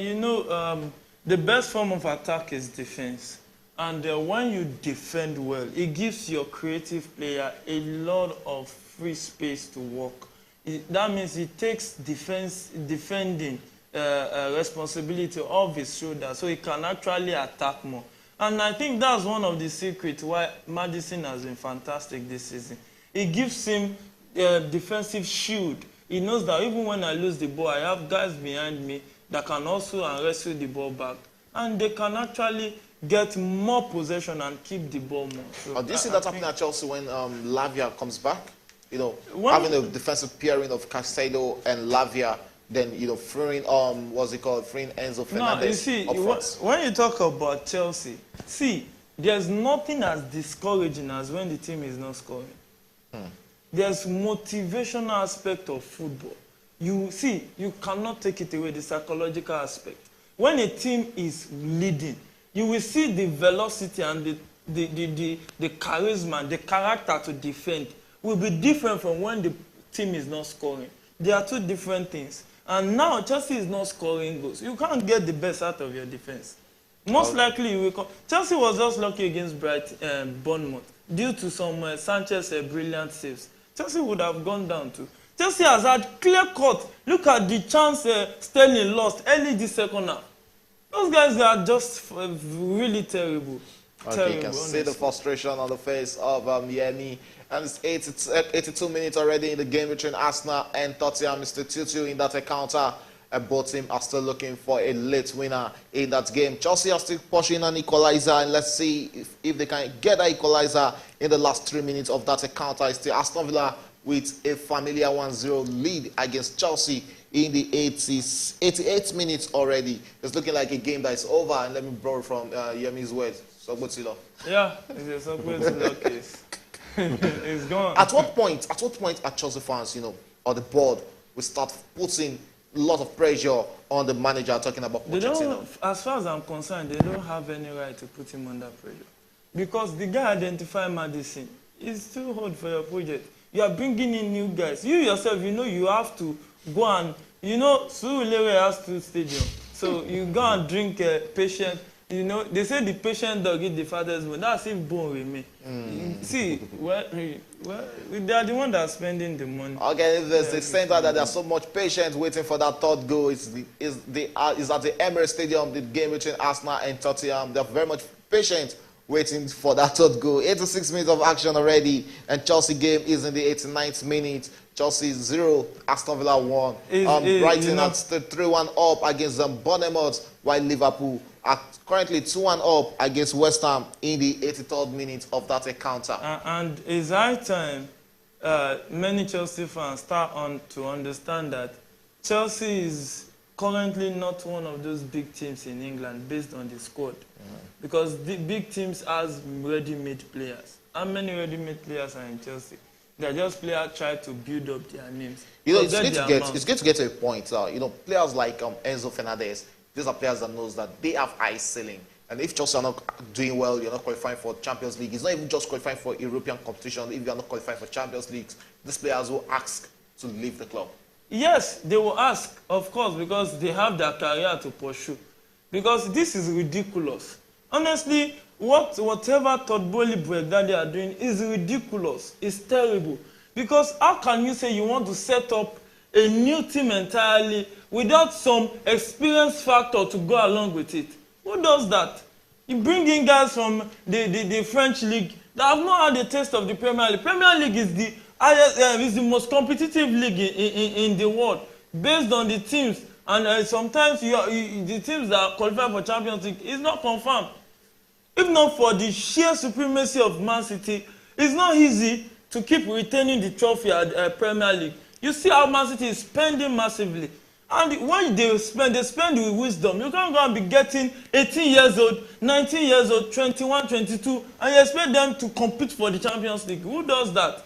the best form of attack is defense. And when you defend well, it gives your creative player a lot of free space to work. That means it takes defending responsibility off his shoulders, so he can actually attack more. And I think that's one of the secrets why Maddison has been fantastic this season. It gives him a defensive shield. He knows that even when I lose the ball, I have guys behind me that can also wrestle the ball back. And they can actually get more possession and keep the ball more. So do you see that happening at Chelsea when Lavia comes back? Having a defensive pairing of Caicedo and Lavia, then freeing freeing Enzo Fernandez. No, you see, when you talk about Chelsea, there's nothing as discouraging as when the team is not scoring. There's motivational aspect of football. You cannot take it away, the psychological aspect. When a team is leading, you will see the velocity and the charisma, the character to defend will be different from when the team is not scoring. They are two different things. And now Chelsea is not scoring goals. You can't get the best out of your defense. Most likely, you will Chelsea was just lucky against Bournemouth due to some Sanchez brilliant saves. Chelsea would have gone down too. Chelsea has had clear cut. Look at the chance Sterling lost early this second half. Those guys are just really terrible. Okay, you can see the frustration on the face of Yemi. And it's 82 minutes already in the game between Arsenal and Tottenham. Mr. 2-2 in that encounter. And both teams are still looking for a late winner in that game. Chelsea are still pushing an equalizer, and let's see if they can get that equalizer in the last 3 minutes of that encounter. It's still Aston Villa with a familiar 1-0 lead against Chelsea in the 88 minutes already. It's looking like a game that is over. And let me borrow from Yemi's words. Sogbotilo. Yeah, it's a Sogbotilo case. It's gone. At what point are Chelsea fans, or the board, will start putting a lot of pressure on the manager, talking about Pochettino? As far as I'm concerned, they don't have any right to put him under pressure. Because the guy identified Maddison is too hard for your project. You are bringing in new guys. You yourself, you have to go and, Surulere has 2 stadiums. So you go and drink patient. They say the patient dog eat the father's bone. That's if bone remain. See, they are the one that's spending the money. Okay, if there's the center that there's so much patience waiting for that third goal. Is at the Emirates Stadium, the game between Arsenal and Tottenham. They're very much patient waiting for that third goal. 86 minutes of action already, and Chelsea game is in the 89th minute. Chelsea 0, Aston Villa 1. Brighton at 3-1 up against Bournemouth, while Liverpool are currently 2-1 up against West Ham in the 83rd minute of that encounter. And it's high time many Chelsea fans start to understand that Chelsea is currently not one of those big teams in England based on the squad. Because the big teams has ready-made players. How many ready-made players are in Chelsea? They're just players try to build up their names. It's good to get to a point. Players like Enzo Fernandez, these are players that knows that they have high ceiling. And if Chelsea are not doing well, you're not qualifying for Champions League. It's not even just qualifying for European competition. If you're not qualifying for Champions League, these players will ask to leave the club. Yes, they will ask, of course, because they have their career to pursue. Because this is ridiculous. Honestly, whatever Todd Bowley that they are doing is ridiculous. It's terrible. Because how can you say you want to set up a new team entirely without some experience factor to go along with it? Who does that? You bring in guys from the French league that have not had a taste of the Premier League. Premier League is the most competitive league in the world, based on the teams. And sometimes the teams that qualify for Champions League is not confirmed. If not for the sheer supremacy of Man City, it's not easy to keep retaining the trophy at Premier League. You see how Man City is spending massively. And when they spend with wisdom. You can't go and be getting 18 years old, 19 years old, 21, 22, and you expect them to compete for the Champions League. Who does that?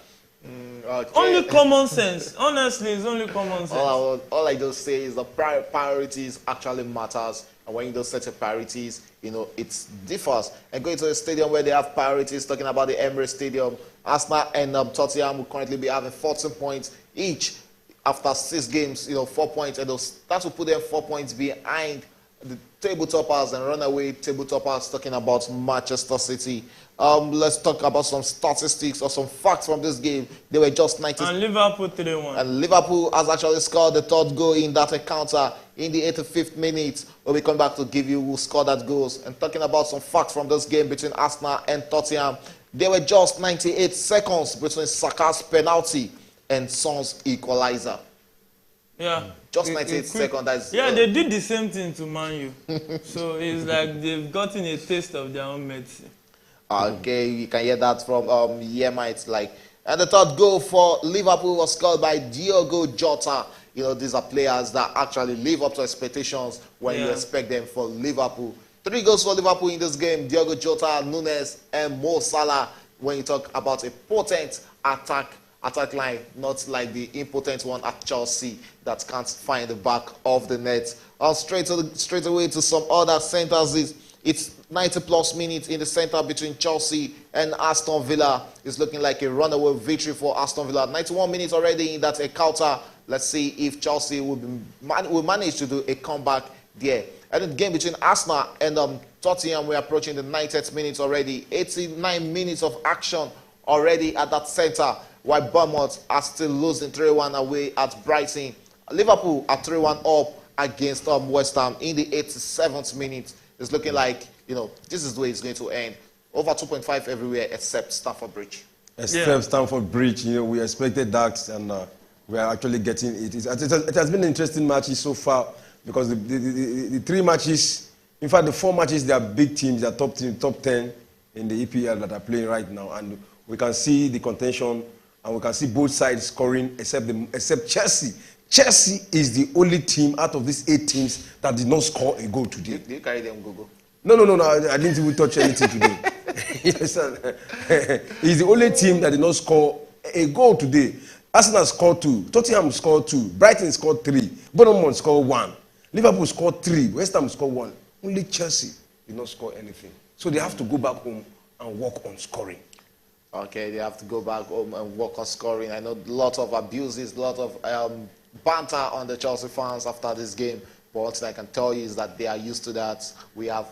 Okay. Only common sense. Honestly, it's only common sense. All I just say is the priorities actually matters. And when you don't set your priorities, you know, it differs. And going to a stadium where they have priorities, talking about the Emirates Stadium, Arsenal and Tottenham will currently be having 14 points each after 6 games, you know, 4 points. And that will put them 4 points behind the table toppers and runaway table toppers, talking about Manchester City. Let's talk about some statistics or some facts from this game. They were just 90. And Liverpool 3-1. And Liverpool has actually scored the 3rd goal in that encounter in the 85th minute. We'll be coming back to give you who scored that goals. And talking about some facts from this game between Arsenal and Tottenham. There were just 98 seconds between Saka's penalty and Son's equalizer. Yeah. Just 98 seconds. They did the same thing to Man U. So it's like they've gotten a taste of their own medicine. Okay, you can hear that from Yemites. And the 3rd goal for Liverpool was scored by Diogo Jota. You know, these are players that actually live up to expectations when you expect them for Liverpool. 3 goals for Liverpool in this game: Diogo Jota, Nunes, and Mo Salah. When you talk about a potent attack line, not like the impotent one at Chelsea that can't find the back of the net. Straight away to some other centers. It's 90+ minutes in the center between Chelsea and Aston Villa. It's looking like a runaway victory for Aston Villa. 91 minutes already in that encounter. Let's see if Chelsea will manage to do a comeback there. And the game between Arsenal and Tottenham, we're approaching the 90th minutes already. 89 minutes of action already at that center, while Bournemouth are still losing 3-1 away at Brighton. Liverpool are 3-1 up against West Ham in the 87th minute. It's looking like, you know, this is the way it's going to end. Over 2.5 everywhere except Stamford Bridge. Except Stamford Bridge, you know, we expected that, and we are actually getting it. It has been an interesting matches so far, because the 3 matches, in fact, the 4 matches, they are big teams, they are top 10 in the EPL that are playing right now, and we can see the contention, and we can see both sides scoring except Chelsea. Chelsea is the only team out of these 8 teams that did not score a goal today. Do you carry them go? No, I didn't even touch anything today. Yes, sir. He's the only team that did not score a goal today. Arsenal scored 2, Tottenham scored 2, Brighton scored 3, Bournemouth scored 1, Liverpool scored 3, West Ham scored 1. Only Chelsea did not score anything. So they have to go back home and work on scoring. Okay, they have to go back home and work on scoring. I know a lot of abuses, a lot of banter on the Chelsea fans after this game. But what I can tell you is that they are used to that. We have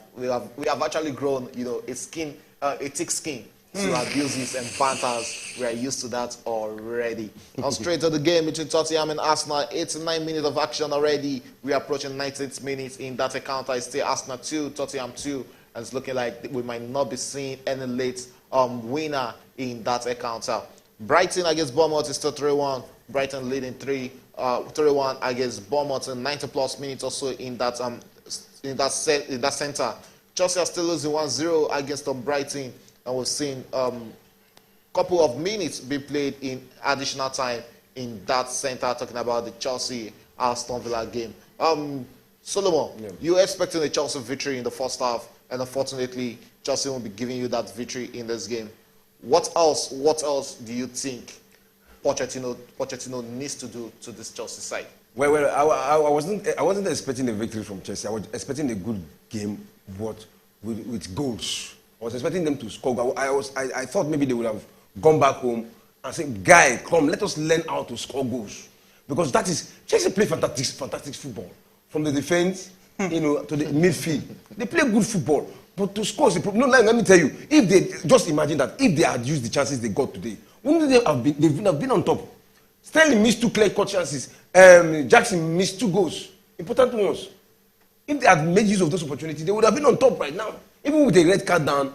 actually grown, you know, a thick skin to abuses and banters. We are used to that already. Now straight to the game between Tottenham and Arsenal. 89 minutes of action already. We are approaching 90th minutes in that encounter. It's still Arsenal 2, Tottenham 2. And it's looking like we might not be seeing any late winner in that encounter. Brighton against Bournemouth is still 3-1. Brighton leading 3-1 against Bournemouth in 90+ minutes or so in that center. Chelsea are still losing 1-0 against Brighton, and we've seen couple of minutes be played in additional time in that center, talking about the Chelsea Aston Villa game. Solomon, you were expecting a Chelsea victory in the first half, and unfortunately Chelsea won't be giving you that victory in this game. What else do you think Pochettino needs to do to this Chelsea side? Well, I wasn't expecting a victory from Chelsea. I was expecting a good game, but with goals. I was expecting them to score. I thought maybe they would have gone back home and said, "Guy, come, let us learn how to score goals," because that is Chelsea play fantastic football from the defense, you know, to the midfield. They play good football, but to score is a problem. No, let me tell you, if they just imagine that if they had used the chances they got today, wouldn't they have been on top? Sterling missed 2 clear-cut chances. Jackson missed 2 goals, important ones. If they had made use of those opportunities, they would have been on top right now. Even with a red card down,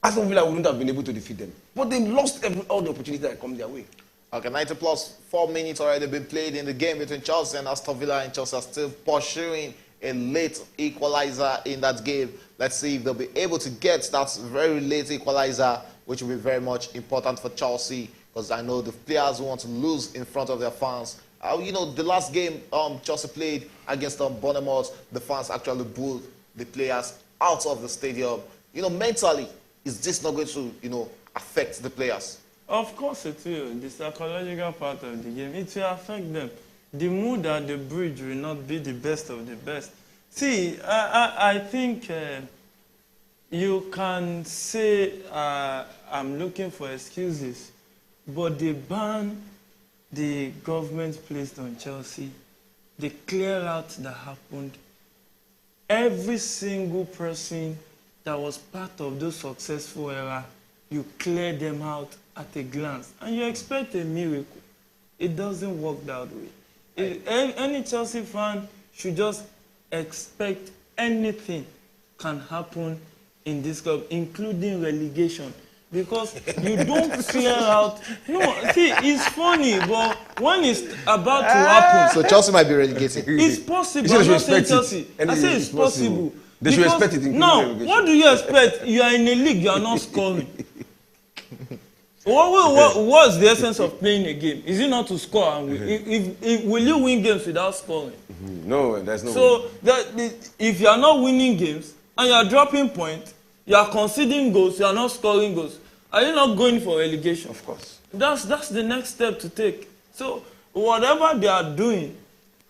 Aston Villa wouldn't have been able to defeat them. But they lost all the opportunities that come their way. Okay, 90+4 minutes already been played in the game between Chelsea and Aston Villa, and Chelsea are still pursuing a late equalizer in that game. Let's see if they'll be able to get that very late equalizer, which will be very much important for Chelsea, because I know the players who want to lose in front of their fans You know, the last game Chelsea played against Bournemouth, the fans actually booed the players out of the stadium. You know, mentally, is this not going to, you know, affect the players? Of course it will. The psychological part of the game, it will affect them. The mood at the bridge will not be the best of the best. See, I think you can say I'm looking for excuses, but the ban the government placed on Chelsea, the clear out that happened, every single person that was part of those successful era, you clear them out at a glance, and you expect a miracle. It doesn't work that way. Any Chelsea fan should just expect anything can happen in this club, including relegation. Because you don't clear out. No, see, it's funny, but when it's about to happen. So Chelsea might be relegated. It's possible. I'm not saying Chelsea. I say it's possible. They should expect it. Now, what do you expect? You are in a league, you are not scoring. What's the essence of playing a game? Is it not to score? And will you win games without scoring? No, there's no way. If you are not winning games and you are dropping points, you are conceding goals, you are not scoring goals, are you not going for relegation? Of course. That's the next step to take. So whatever they are doing,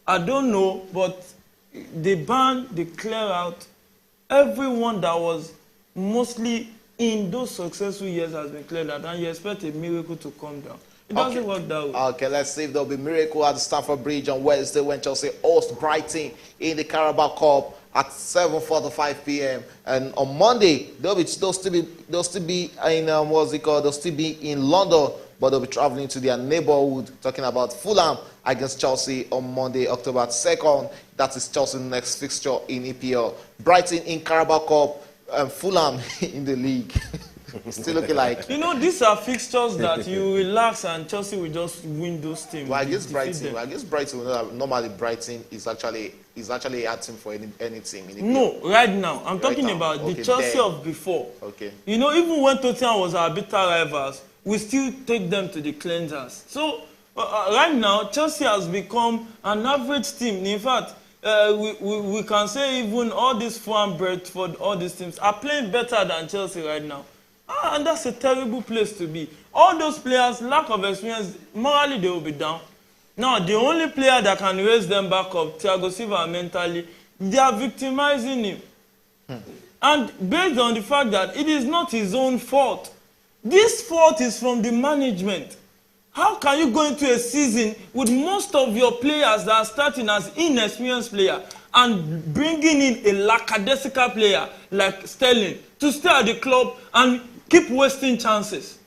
I don't know, but they ban, they clear out. Everyone that was mostly in those successful years has been cleared out, and you expect a miracle to come down. It doesn't work that way. Okay, let's see if there'll be a miracle at the Stamford Bridge on Wednesday when Chelsea host Brighton in the Carabao Cup at 7:45 p.m. And on Monday, they'll still be in They'll still be in London, but they'll be traveling to their neighborhood. Talking about Fulham against Chelsea on Monday, October 2nd. That is Chelsea's next fixture in EPL. Brighton in Carabao Cup, and Fulham in the league. Still looking like. You know, these are fixtures that you relax and Chelsea will just win those teams. Well, against Brighton, normally Brighton is actually a team for any team. No, right now. I'm talking about the Chelsea of before. Okay. You know, even when Tottenham was our bitter rivals, we still take them to the cleansers. So, right now, Chelsea has become an average team. In fact, we can say even all these Fulham, Brentford, all these teams are playing better than Chelsea right now. And that's a terrible place to be. All those players, lack of experience, morally they will be down. Now, the only player that can raise them back up, Thiago Silva, mentally, they are victimizing him. And based on the fact that it is not his own fault. This fault is from the management. How can you go into a season with most of your players that are starting as inexperienced players and bringing in a lackadaisical player like Sterling to stay at the club and keep wasting chances?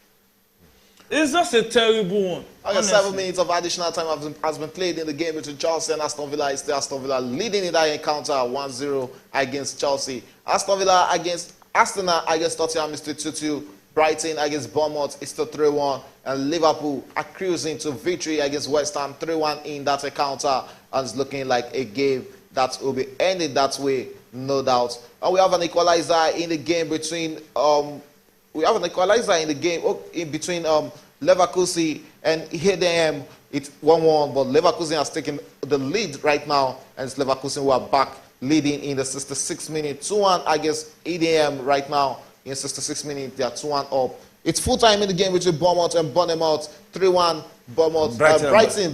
It's just a terrible one. Okay, 7 minutes of additional time has been played in the game between Chelsea and Aston Villa. It's still Aston Villa leading in that encounter 1-0 against Chelsea. Aston Villa against Arsenal against Tottenham is 2-2. Brighton against Bournemouth is still 3-1. And Liverpool are cruising to victory against West Ham 3-1 in that encounter. And it's looking like a game that will be ended that way, no doubt. And we have an equalizer in the game between between Leverkusen and Heidenheim. It's 1-1, but Leverkusen has taken the lead right now, and it's Leverkusen who are back leading in the 66th minute. 2-1 against Heidenheim right now. In 66 minutes, they are 2-1 up. It's full time in the game between Bournemouth and Bournemouth. 3-1 Bournemouth.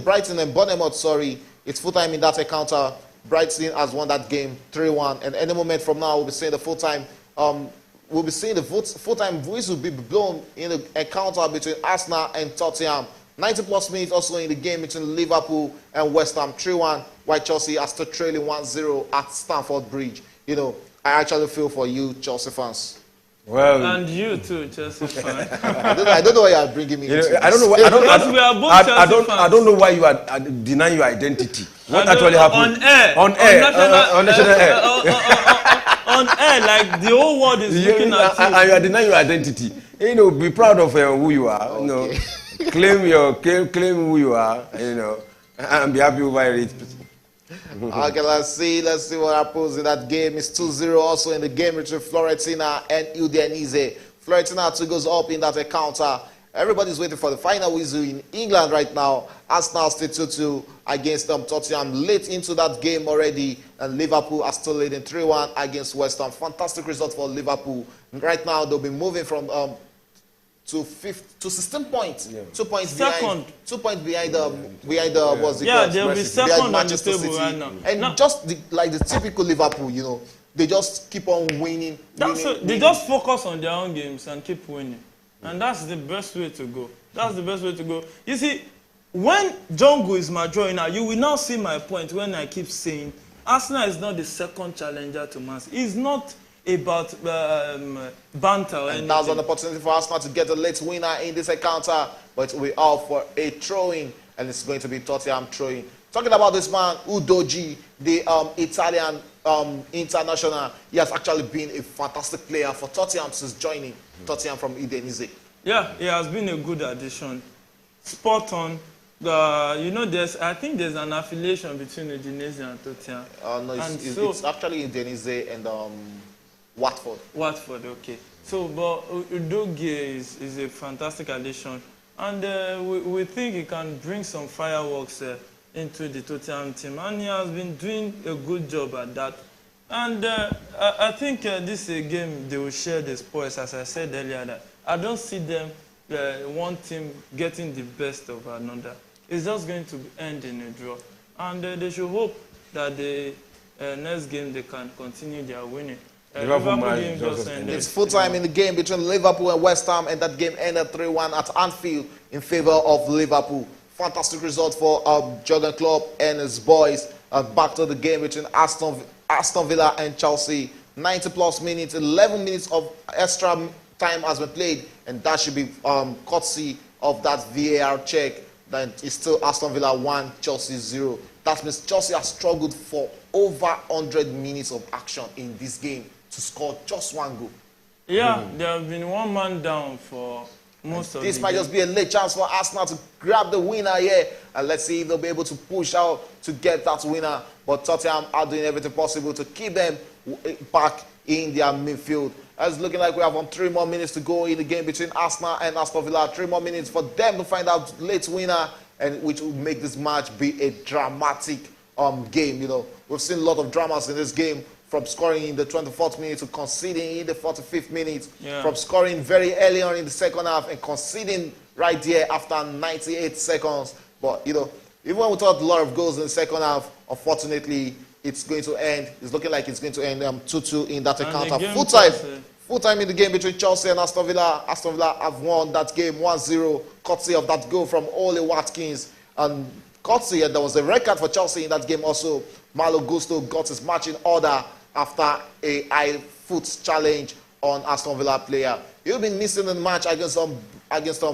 Brighton and Bournemouth, sorry. It's full time in that encounter. Brighton has won that game 3-1. And any moment from now, we'll be seeing the full time. We'll be seeing the full time whistle be blown in the encounter between Arsenal and Tottenham. 90+ minutes also in the game between Liverpool and West Ham. 3-1. While Chelsea are still trailing 1-0 at Stamford Bridge. You know, I actually feel for you, Chelsea fans. Well, and you too, Chelsea fan. I don't know why you are bringing me into I don't know why. I don't know why you are denying your identity. What actually happened? On national air. On air, like the whole world is looking at you. And you are denying your identity. You know, be proud of who you are. Okay. You know, claim who you are. You know, and be happy over it. Okay, let's see what happens in that game. It's 2-0 also in the game between Fiorentina and Udinese. Fiorentina 2 goes up in that encounter. Everybody's waiting for the final whistle in England right now Arsenal stay 2-2 against Tottenham late into that game already, and Liverpool are still leading 3-1 against West Ham. Fantastic result for Liverpool. Right now they'll be moving from to 16 points, 2 points behind. 2 points behind what's it called? They'll be second on the table right now. And just like the typical Liverpool, they just keep on winning. They just focus on their own games and keep winning, and that's the best way to go. That's the best way to go. You see, when Jongo is maturing now, you will now see my point when I keep saying Arsenal is not the second challenger to Man City. It's not about banter or anything. That was an opportunity for Arsenal to get a late winner in this encounter, but we are for a throw-in, and it's going to be Tottenham throwing. Talking about this man, Udogie, the Italian international, he has actually been a fantastic player for Tottenham since joining Tottenham from Udinese. Yeah, he has been a good addition. Spot on. I think there's an affiliation between Udinese and Tottenham. No, it's actually Udinese and Watford. Watford, okay. So, but Udogie is a fantastic addition, and we think he can bring some fireworks into the Tottenham team, and he has been doing a good job at that. And I think this is a game they will share the spoils, as I said earlier. That I don't see them one team getting the best of another. It's just going to end in a draw, and they should hope that the next game they can continue their winning. Liverpool game just ended. It's full time in the game between Liverpool and West Ham, and that game ended 3-1 at Anfield in favor of Liverpool. Fantastic result for Jurgen Klopp and his boys. Back to the game between Aston Villa and Chelsea. 90 plus minutes, 11 minutes of extra time has been played, and that should be courtesy of that VAR check. Then it's still Aston Villa 1, Chelsea 0. That means Chelsea has struggled for over 100 minutes of action in this game to score just one goal. Yeah, they have been one man down for most of the game. This might just be a late chance for Arsenal to grab the winner here, and let's see if they'll be able to push out to get that winner. But Tottenham are doing everything possible to keep them back in their midfield. It's looking like we have 3 more minutes to go in the game between Arsenal and Aston Villa. 3 more minutes for them to find out late winner, and which will make this match be a dramatic game. We've seen a lot of dramas in this game, from scoring in the 24th minute to conceding in the 45th minute, from scoring very early on in the second half and conceding right there after 98 seconds. But even when we thought a lot of goals in the second half, unfortunately, it's going to end. It's looking like it's going to end 2-2 in that encounter. Full time in the game between Chelsea and Aston Villa. Aston Villa have won that game 1-0, courtesy of that goal from Ole Watkins. And courtesy, there was a record for Chelsea in that game also. Malo Gusto got his match in order after a high foot challenge on Aston Villa player. He'll be missing the match against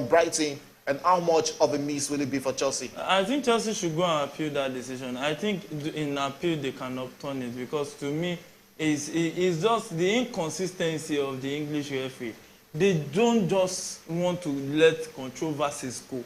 Brighton. And how much of a miss will it be for Chelsea? I think Chelsea should go and appeal that decision. I think in appeal they can upturn it, because to me, it's just the inconsistency of the English referee. They don't just want to let controversies go.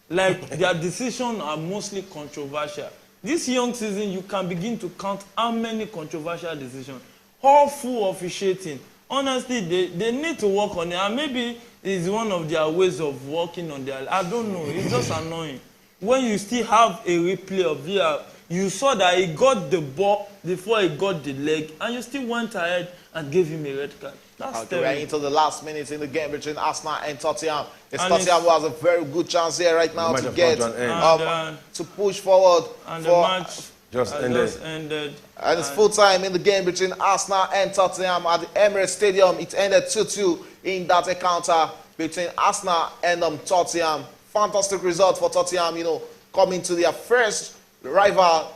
Like, their decisions are mostly controversial. This young season, you can begin to count how many controversial decisions. All full officiating. Honestly, they need to work on it. And maybe it's one of their ways of working on their... I don't know. It's just annoying. When you still have a replay of VR, you saw that he got the ball before he got the leg, and you still went ahead and gave him a red card. That's terrible. We're into the last minutes in the game between Arsenal and Tottenham. Tottenham who has a very good chance here right now to get to push forward. And the match just ended. And it's full time in the game between Arsenal and Tottenham at the Emirates Stadium. It ended 2-2 in that encounter between Arsenal and Tottenham. Fantastic result for Tottenham, coming to their first rival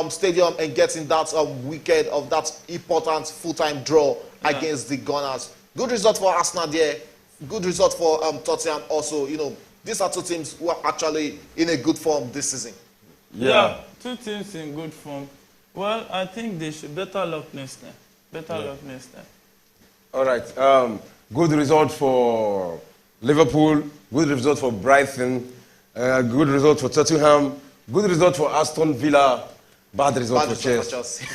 stadium and getting that wicked of that important full-time draw against the Gunners. Good result for Arsenal there. Good result for Tottenham also. These are two teams who are actually in a good form this season. Yeah, two teams in good form. Well, I think they should better luck next time. Luck next time. All right. Good result for Liverpool. Good result for Brighton. Good result for Tottenham. Good result for Aston Villa. Bad result for Chelsea.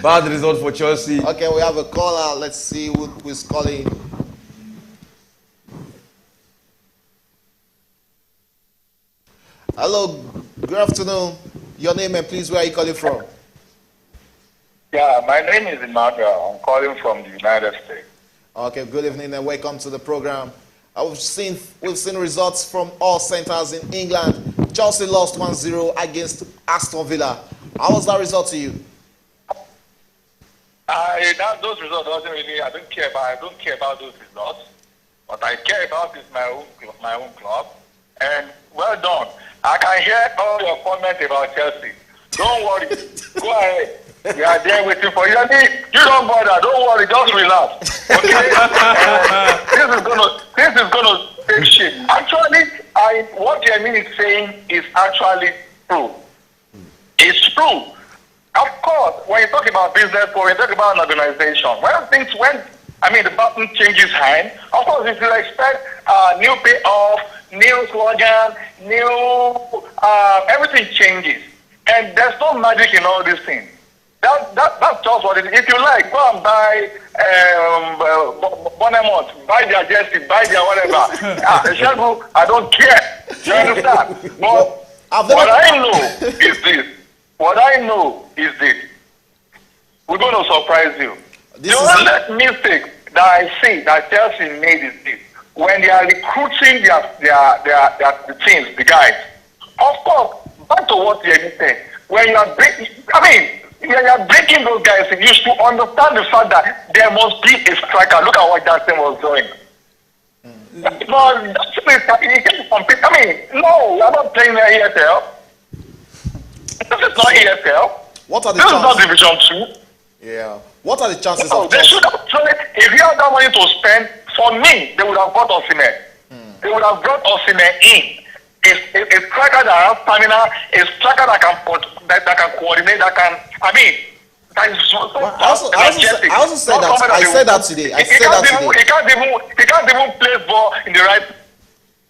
Bad result for Chelsea. Okay, we have a caller. Let's see who is calling. Hello, good afternoon. Your name and please, where are you calling from? Yeah, my name is Emmanuel. I'm calling from the United States. Okay, good evening and welcome to the program. We've seen results from all centers in England. Chelsea lost 1-0 against Aston Villa. How was that result to you? Those results doesn't really. I don't care about those results. What I care about is my own club. And well done. I can hear all your comments about Chelsea. Don't worry. Go ahead. We are there waiting for you. You don't bother. Don't worry. Just relax. Okay? This is gonna take shape. Actually, what Jeremy is saying is actually true. It's true. Of course, when you talk about business, when you talk about an organization, when the button changes hand, of course, if you expect new payoff, new slogan, everything changes. And there's no magic in all these things. That's just what it is. If you like, go and buy Bonemont, buy their jersey, buy their whatever. Shagu, I don't care. You understand? But what I know is this. We're going to surprise you. The only mistake that I see that Chelsea made is this. When they are recruiting the teams, the guys, of course, back to what you said, when you are breaking those guys, you should understand the fact that there must be a striker. Look at what Jackson was doing. No, we are not playing the ESL. This is not ESL. What are the this chances? is not Division 2. Yeah. What are the chances No, of they Chelsea? should have tried. If you have that money to spend, for me, they would have brought Osimhen. They would have brought Osimhen in. A striker that has stamina, a striker that can coordinate, that is so I also said that. I said that today. He can't even play ball in the right.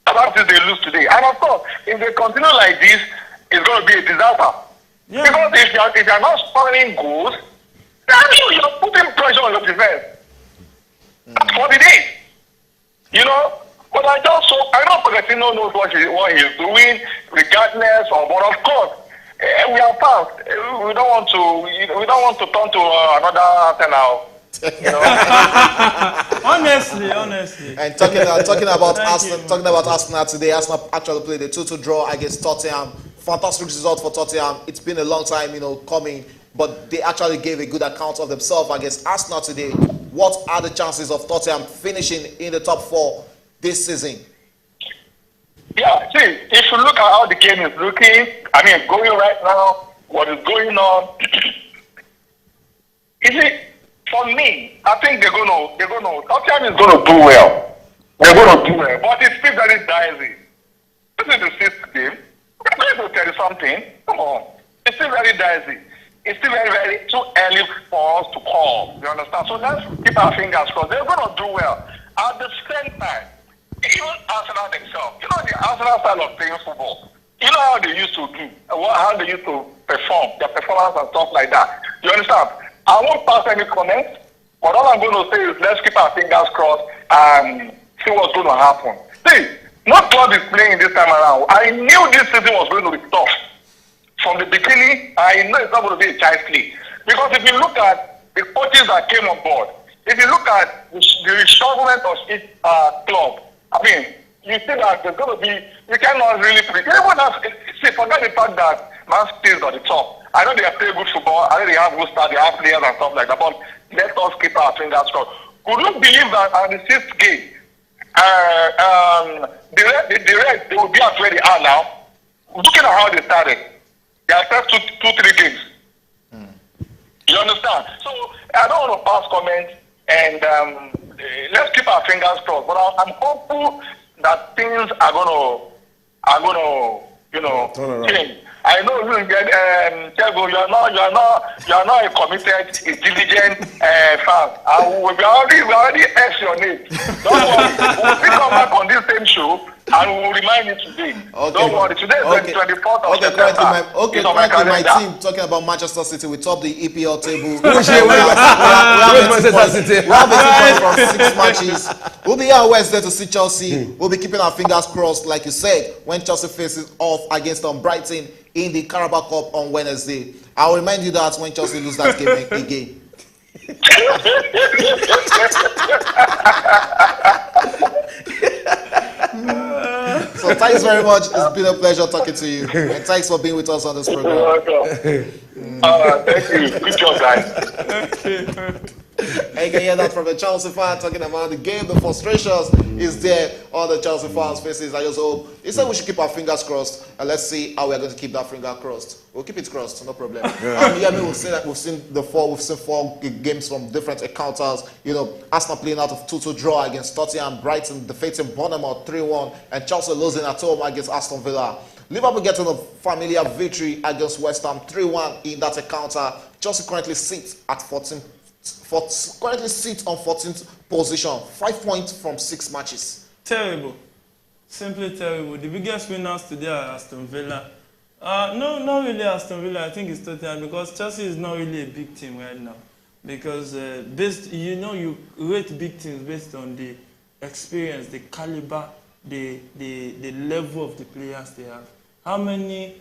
About this they lose today. And of course, if they continue like this, it's going to be a disaster. Yeah. Because if you're not scoring goals, then you're putting pressure on the defense. That's what it is. You know? But I know Pochettino knows what he's doing, regardless of. But of course, we are past. We don't want to turn to another 10 now. You know? honestly. And talking about Arsenal today, Arsenal actually played a 2-2 draw against Tottenham. Fantastic result for Tottenham. It's been a long time, coming, but they actually gave a good account of themselves against Arsenal today. What are the chances of Tottenham finishing in the top 4 this season? Yeah, see, if you look at how the game is looking, going right now, what is going on, for me, I think Tottenham is gonna do well. They're gonna do well, but it's still very dicey. This is the 6th game. We're going to 30-something. Come on, it's still very dicey. It's still very, very too early for us to call. You understand? So let's keep our fingers crossed. They're gonna do well. At the same time, even Arsenal themselves, the Arsenal style of playing football, how they used to do, how they used to perform, their performance and stuff like that. You understand? I won't pass any comments, but all I'm going to say is let's keep our fingers crossed and see what's going to happen. See, no club is playing this time around. I knew this season was going to be tough. From the beginning, I know it's not going to be a child's play. Because if you look at the coaches that came on board, if you look at the reshufflement of each club, you see that there's going to be, you cannot really predict. Forget the fact that Man City is at the top. I know they play good football, I know they have good stars, they have players and stuff like that, but let us keep our fingers crossed. Could you believe that at the 6th game, the Reds, they will be at where they are now? Looking at how they started, they are first 2-3 games. You understand? So I don't want to pass comments, and let's keep our fingers crossed. But I'm hopeful that things are gonna change. I know Thiago, you are not a committed, a diligent fan. We already asked your name. Don't worry, we'll come back on this same show I will remind you today. Okay. Don't worry. Today is the 24th of September. Currently my team talking about Manchester City. We top the EPL table. we Where's Manchester City? We have 18 points from 6 matches. We'll be here on Wednesday to see Chelsea. We'll be keeping our fingers crossed, like you said, when Chelsea faces off against Brighton in the Carabao Cup on Wednesday. I'll remind you that when Chelsea lose that game again. So thanks very much. It's been a pleasure talking to you. And thanks for being with us on this program. Thank you. Good job, guys. And you can hear that from a Chelsea fan talking about the game. The frustrations is there on the Chelsea fans' faces. I just hope he said we should keep our fingers crossed, and let's see how we are going to keep that finger crossed. We'll keep it crossed, no problem. We've seen 4 games from different encounters. You know, Aston playing out of 2-2 draw against Tottenham, Brighton defeating Bournemouth 3-1, and Chelsea losing at home against Aston Villa. Liverpool getting a familiar victory against West Ham 3-1 in that encounter. Chelsea currently sits at 14th on 14th position, 5 points from 6 matches. Terrible, simply terrible. The biggest winners today are Aston Villa. No, not really Aston Villa. I think it's Tottenham, because Chelsea is not really a big team right now. Because you rate big teams based on the experience, the caliber, the level of the players they have. How many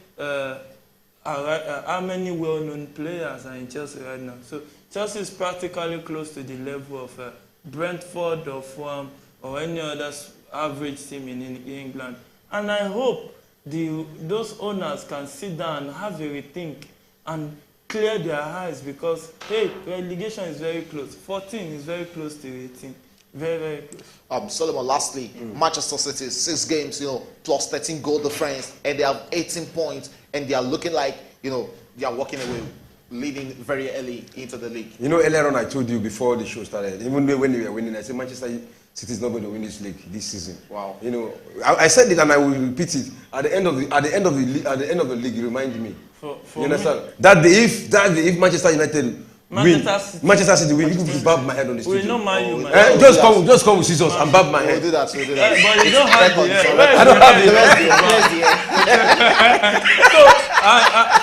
well-known players are in Chelsea right now? So Chelsea is practically close to the level of Brentford or Fulham or any other average team in England. And I hope those owners can sit down and have a rethink and clear their eyes, because, hey, relegation is very close. 14 is very close to 18. Very, very close. Solomon, lastly, Manchester City, 6 games, plus 13 goal difference, and they have 18 points, and they are looking like, they are walking away, leading very early into the league. Earlier on I told you before the show started, even when they were winning, I said Manchester City is not going to win this league this season. Wow. I said it and I will repeat it. At the end of the league, you remind me. You understand? That day, if Manchester United Manchester City win, you can bab my head on the stage. We know Man U. Just come with scissors and bab my head. We'll do that. But you don't have the I don't have the So,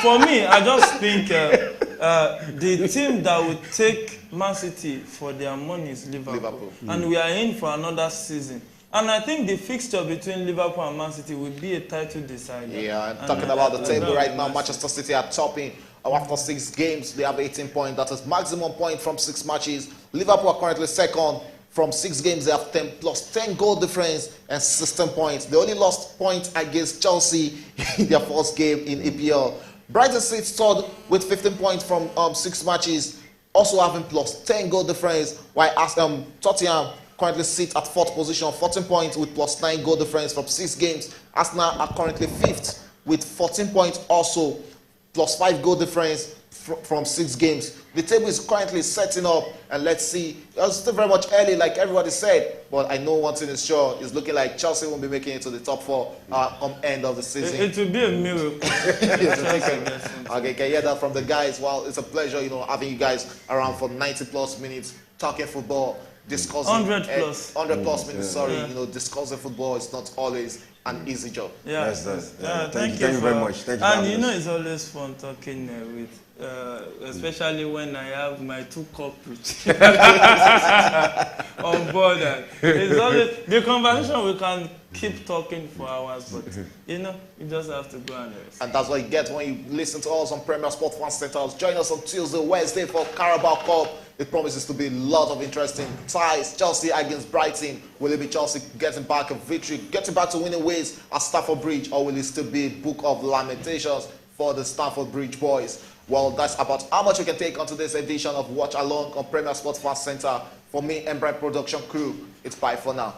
for me, I just think the team that would take Man City for their money is Liverpool. And we are in for another season. And I think the fixture between Liverpool and Man City will be a title decider. Yeah, and talking about the table right now, Manchester City are topping. After 6 games, they have 18 points. That is maximum point from 6 matches. Liverpool are currently second. From 6 games, they have 10 plus 10 goal difference and 16 points. They only lost points against Chelsea in their first game in EPL. Brighton sits third with 15 points from 6 matches, also having plus 10 goal difference, while Tottenham currently sit at 4th position, 14 points with plus 9 goal difference from 6 games. Arsenal are currently 5th with 14 points also, plus 5 goal difference from 6 games. The table is currently setting up, and let's see. It's still very much early, like everybody said, but I know one thing is sure. It's looking like Chelsea won't be making it to the top 4 come end of the season. It will be a miracle. Okay, can you hear that from the guys? Well, it's a pleasure, having you guys around for 90 plus minutes talking football, discussing 100 plus. 100 plus minutes. Discussing football is not always an easy job. Yeah, thank you very much. Thank you. And it's always fun talking with, especially when I have my 2 culprits on board. It's always the conversation. We can keep talking for hours, but you just have to go and rest. And that's what you get when you listen to us on Premier Sport Fan Centers. Join us on Tuesday, Wednesday for Carabao Cup. It promises to be a lot of interesting ties. Chelsea against Brighton. Will it be Chelsea getting back a victory, getting back to winning ways at Stamford Bridge, or will it still be a book of lamentations for the Stamford Bridge boys? Well, that's about how much we can take on today's edition of Watch Along on Premier Sports Fan Center. For me and Bright Production crew, it's bye for now.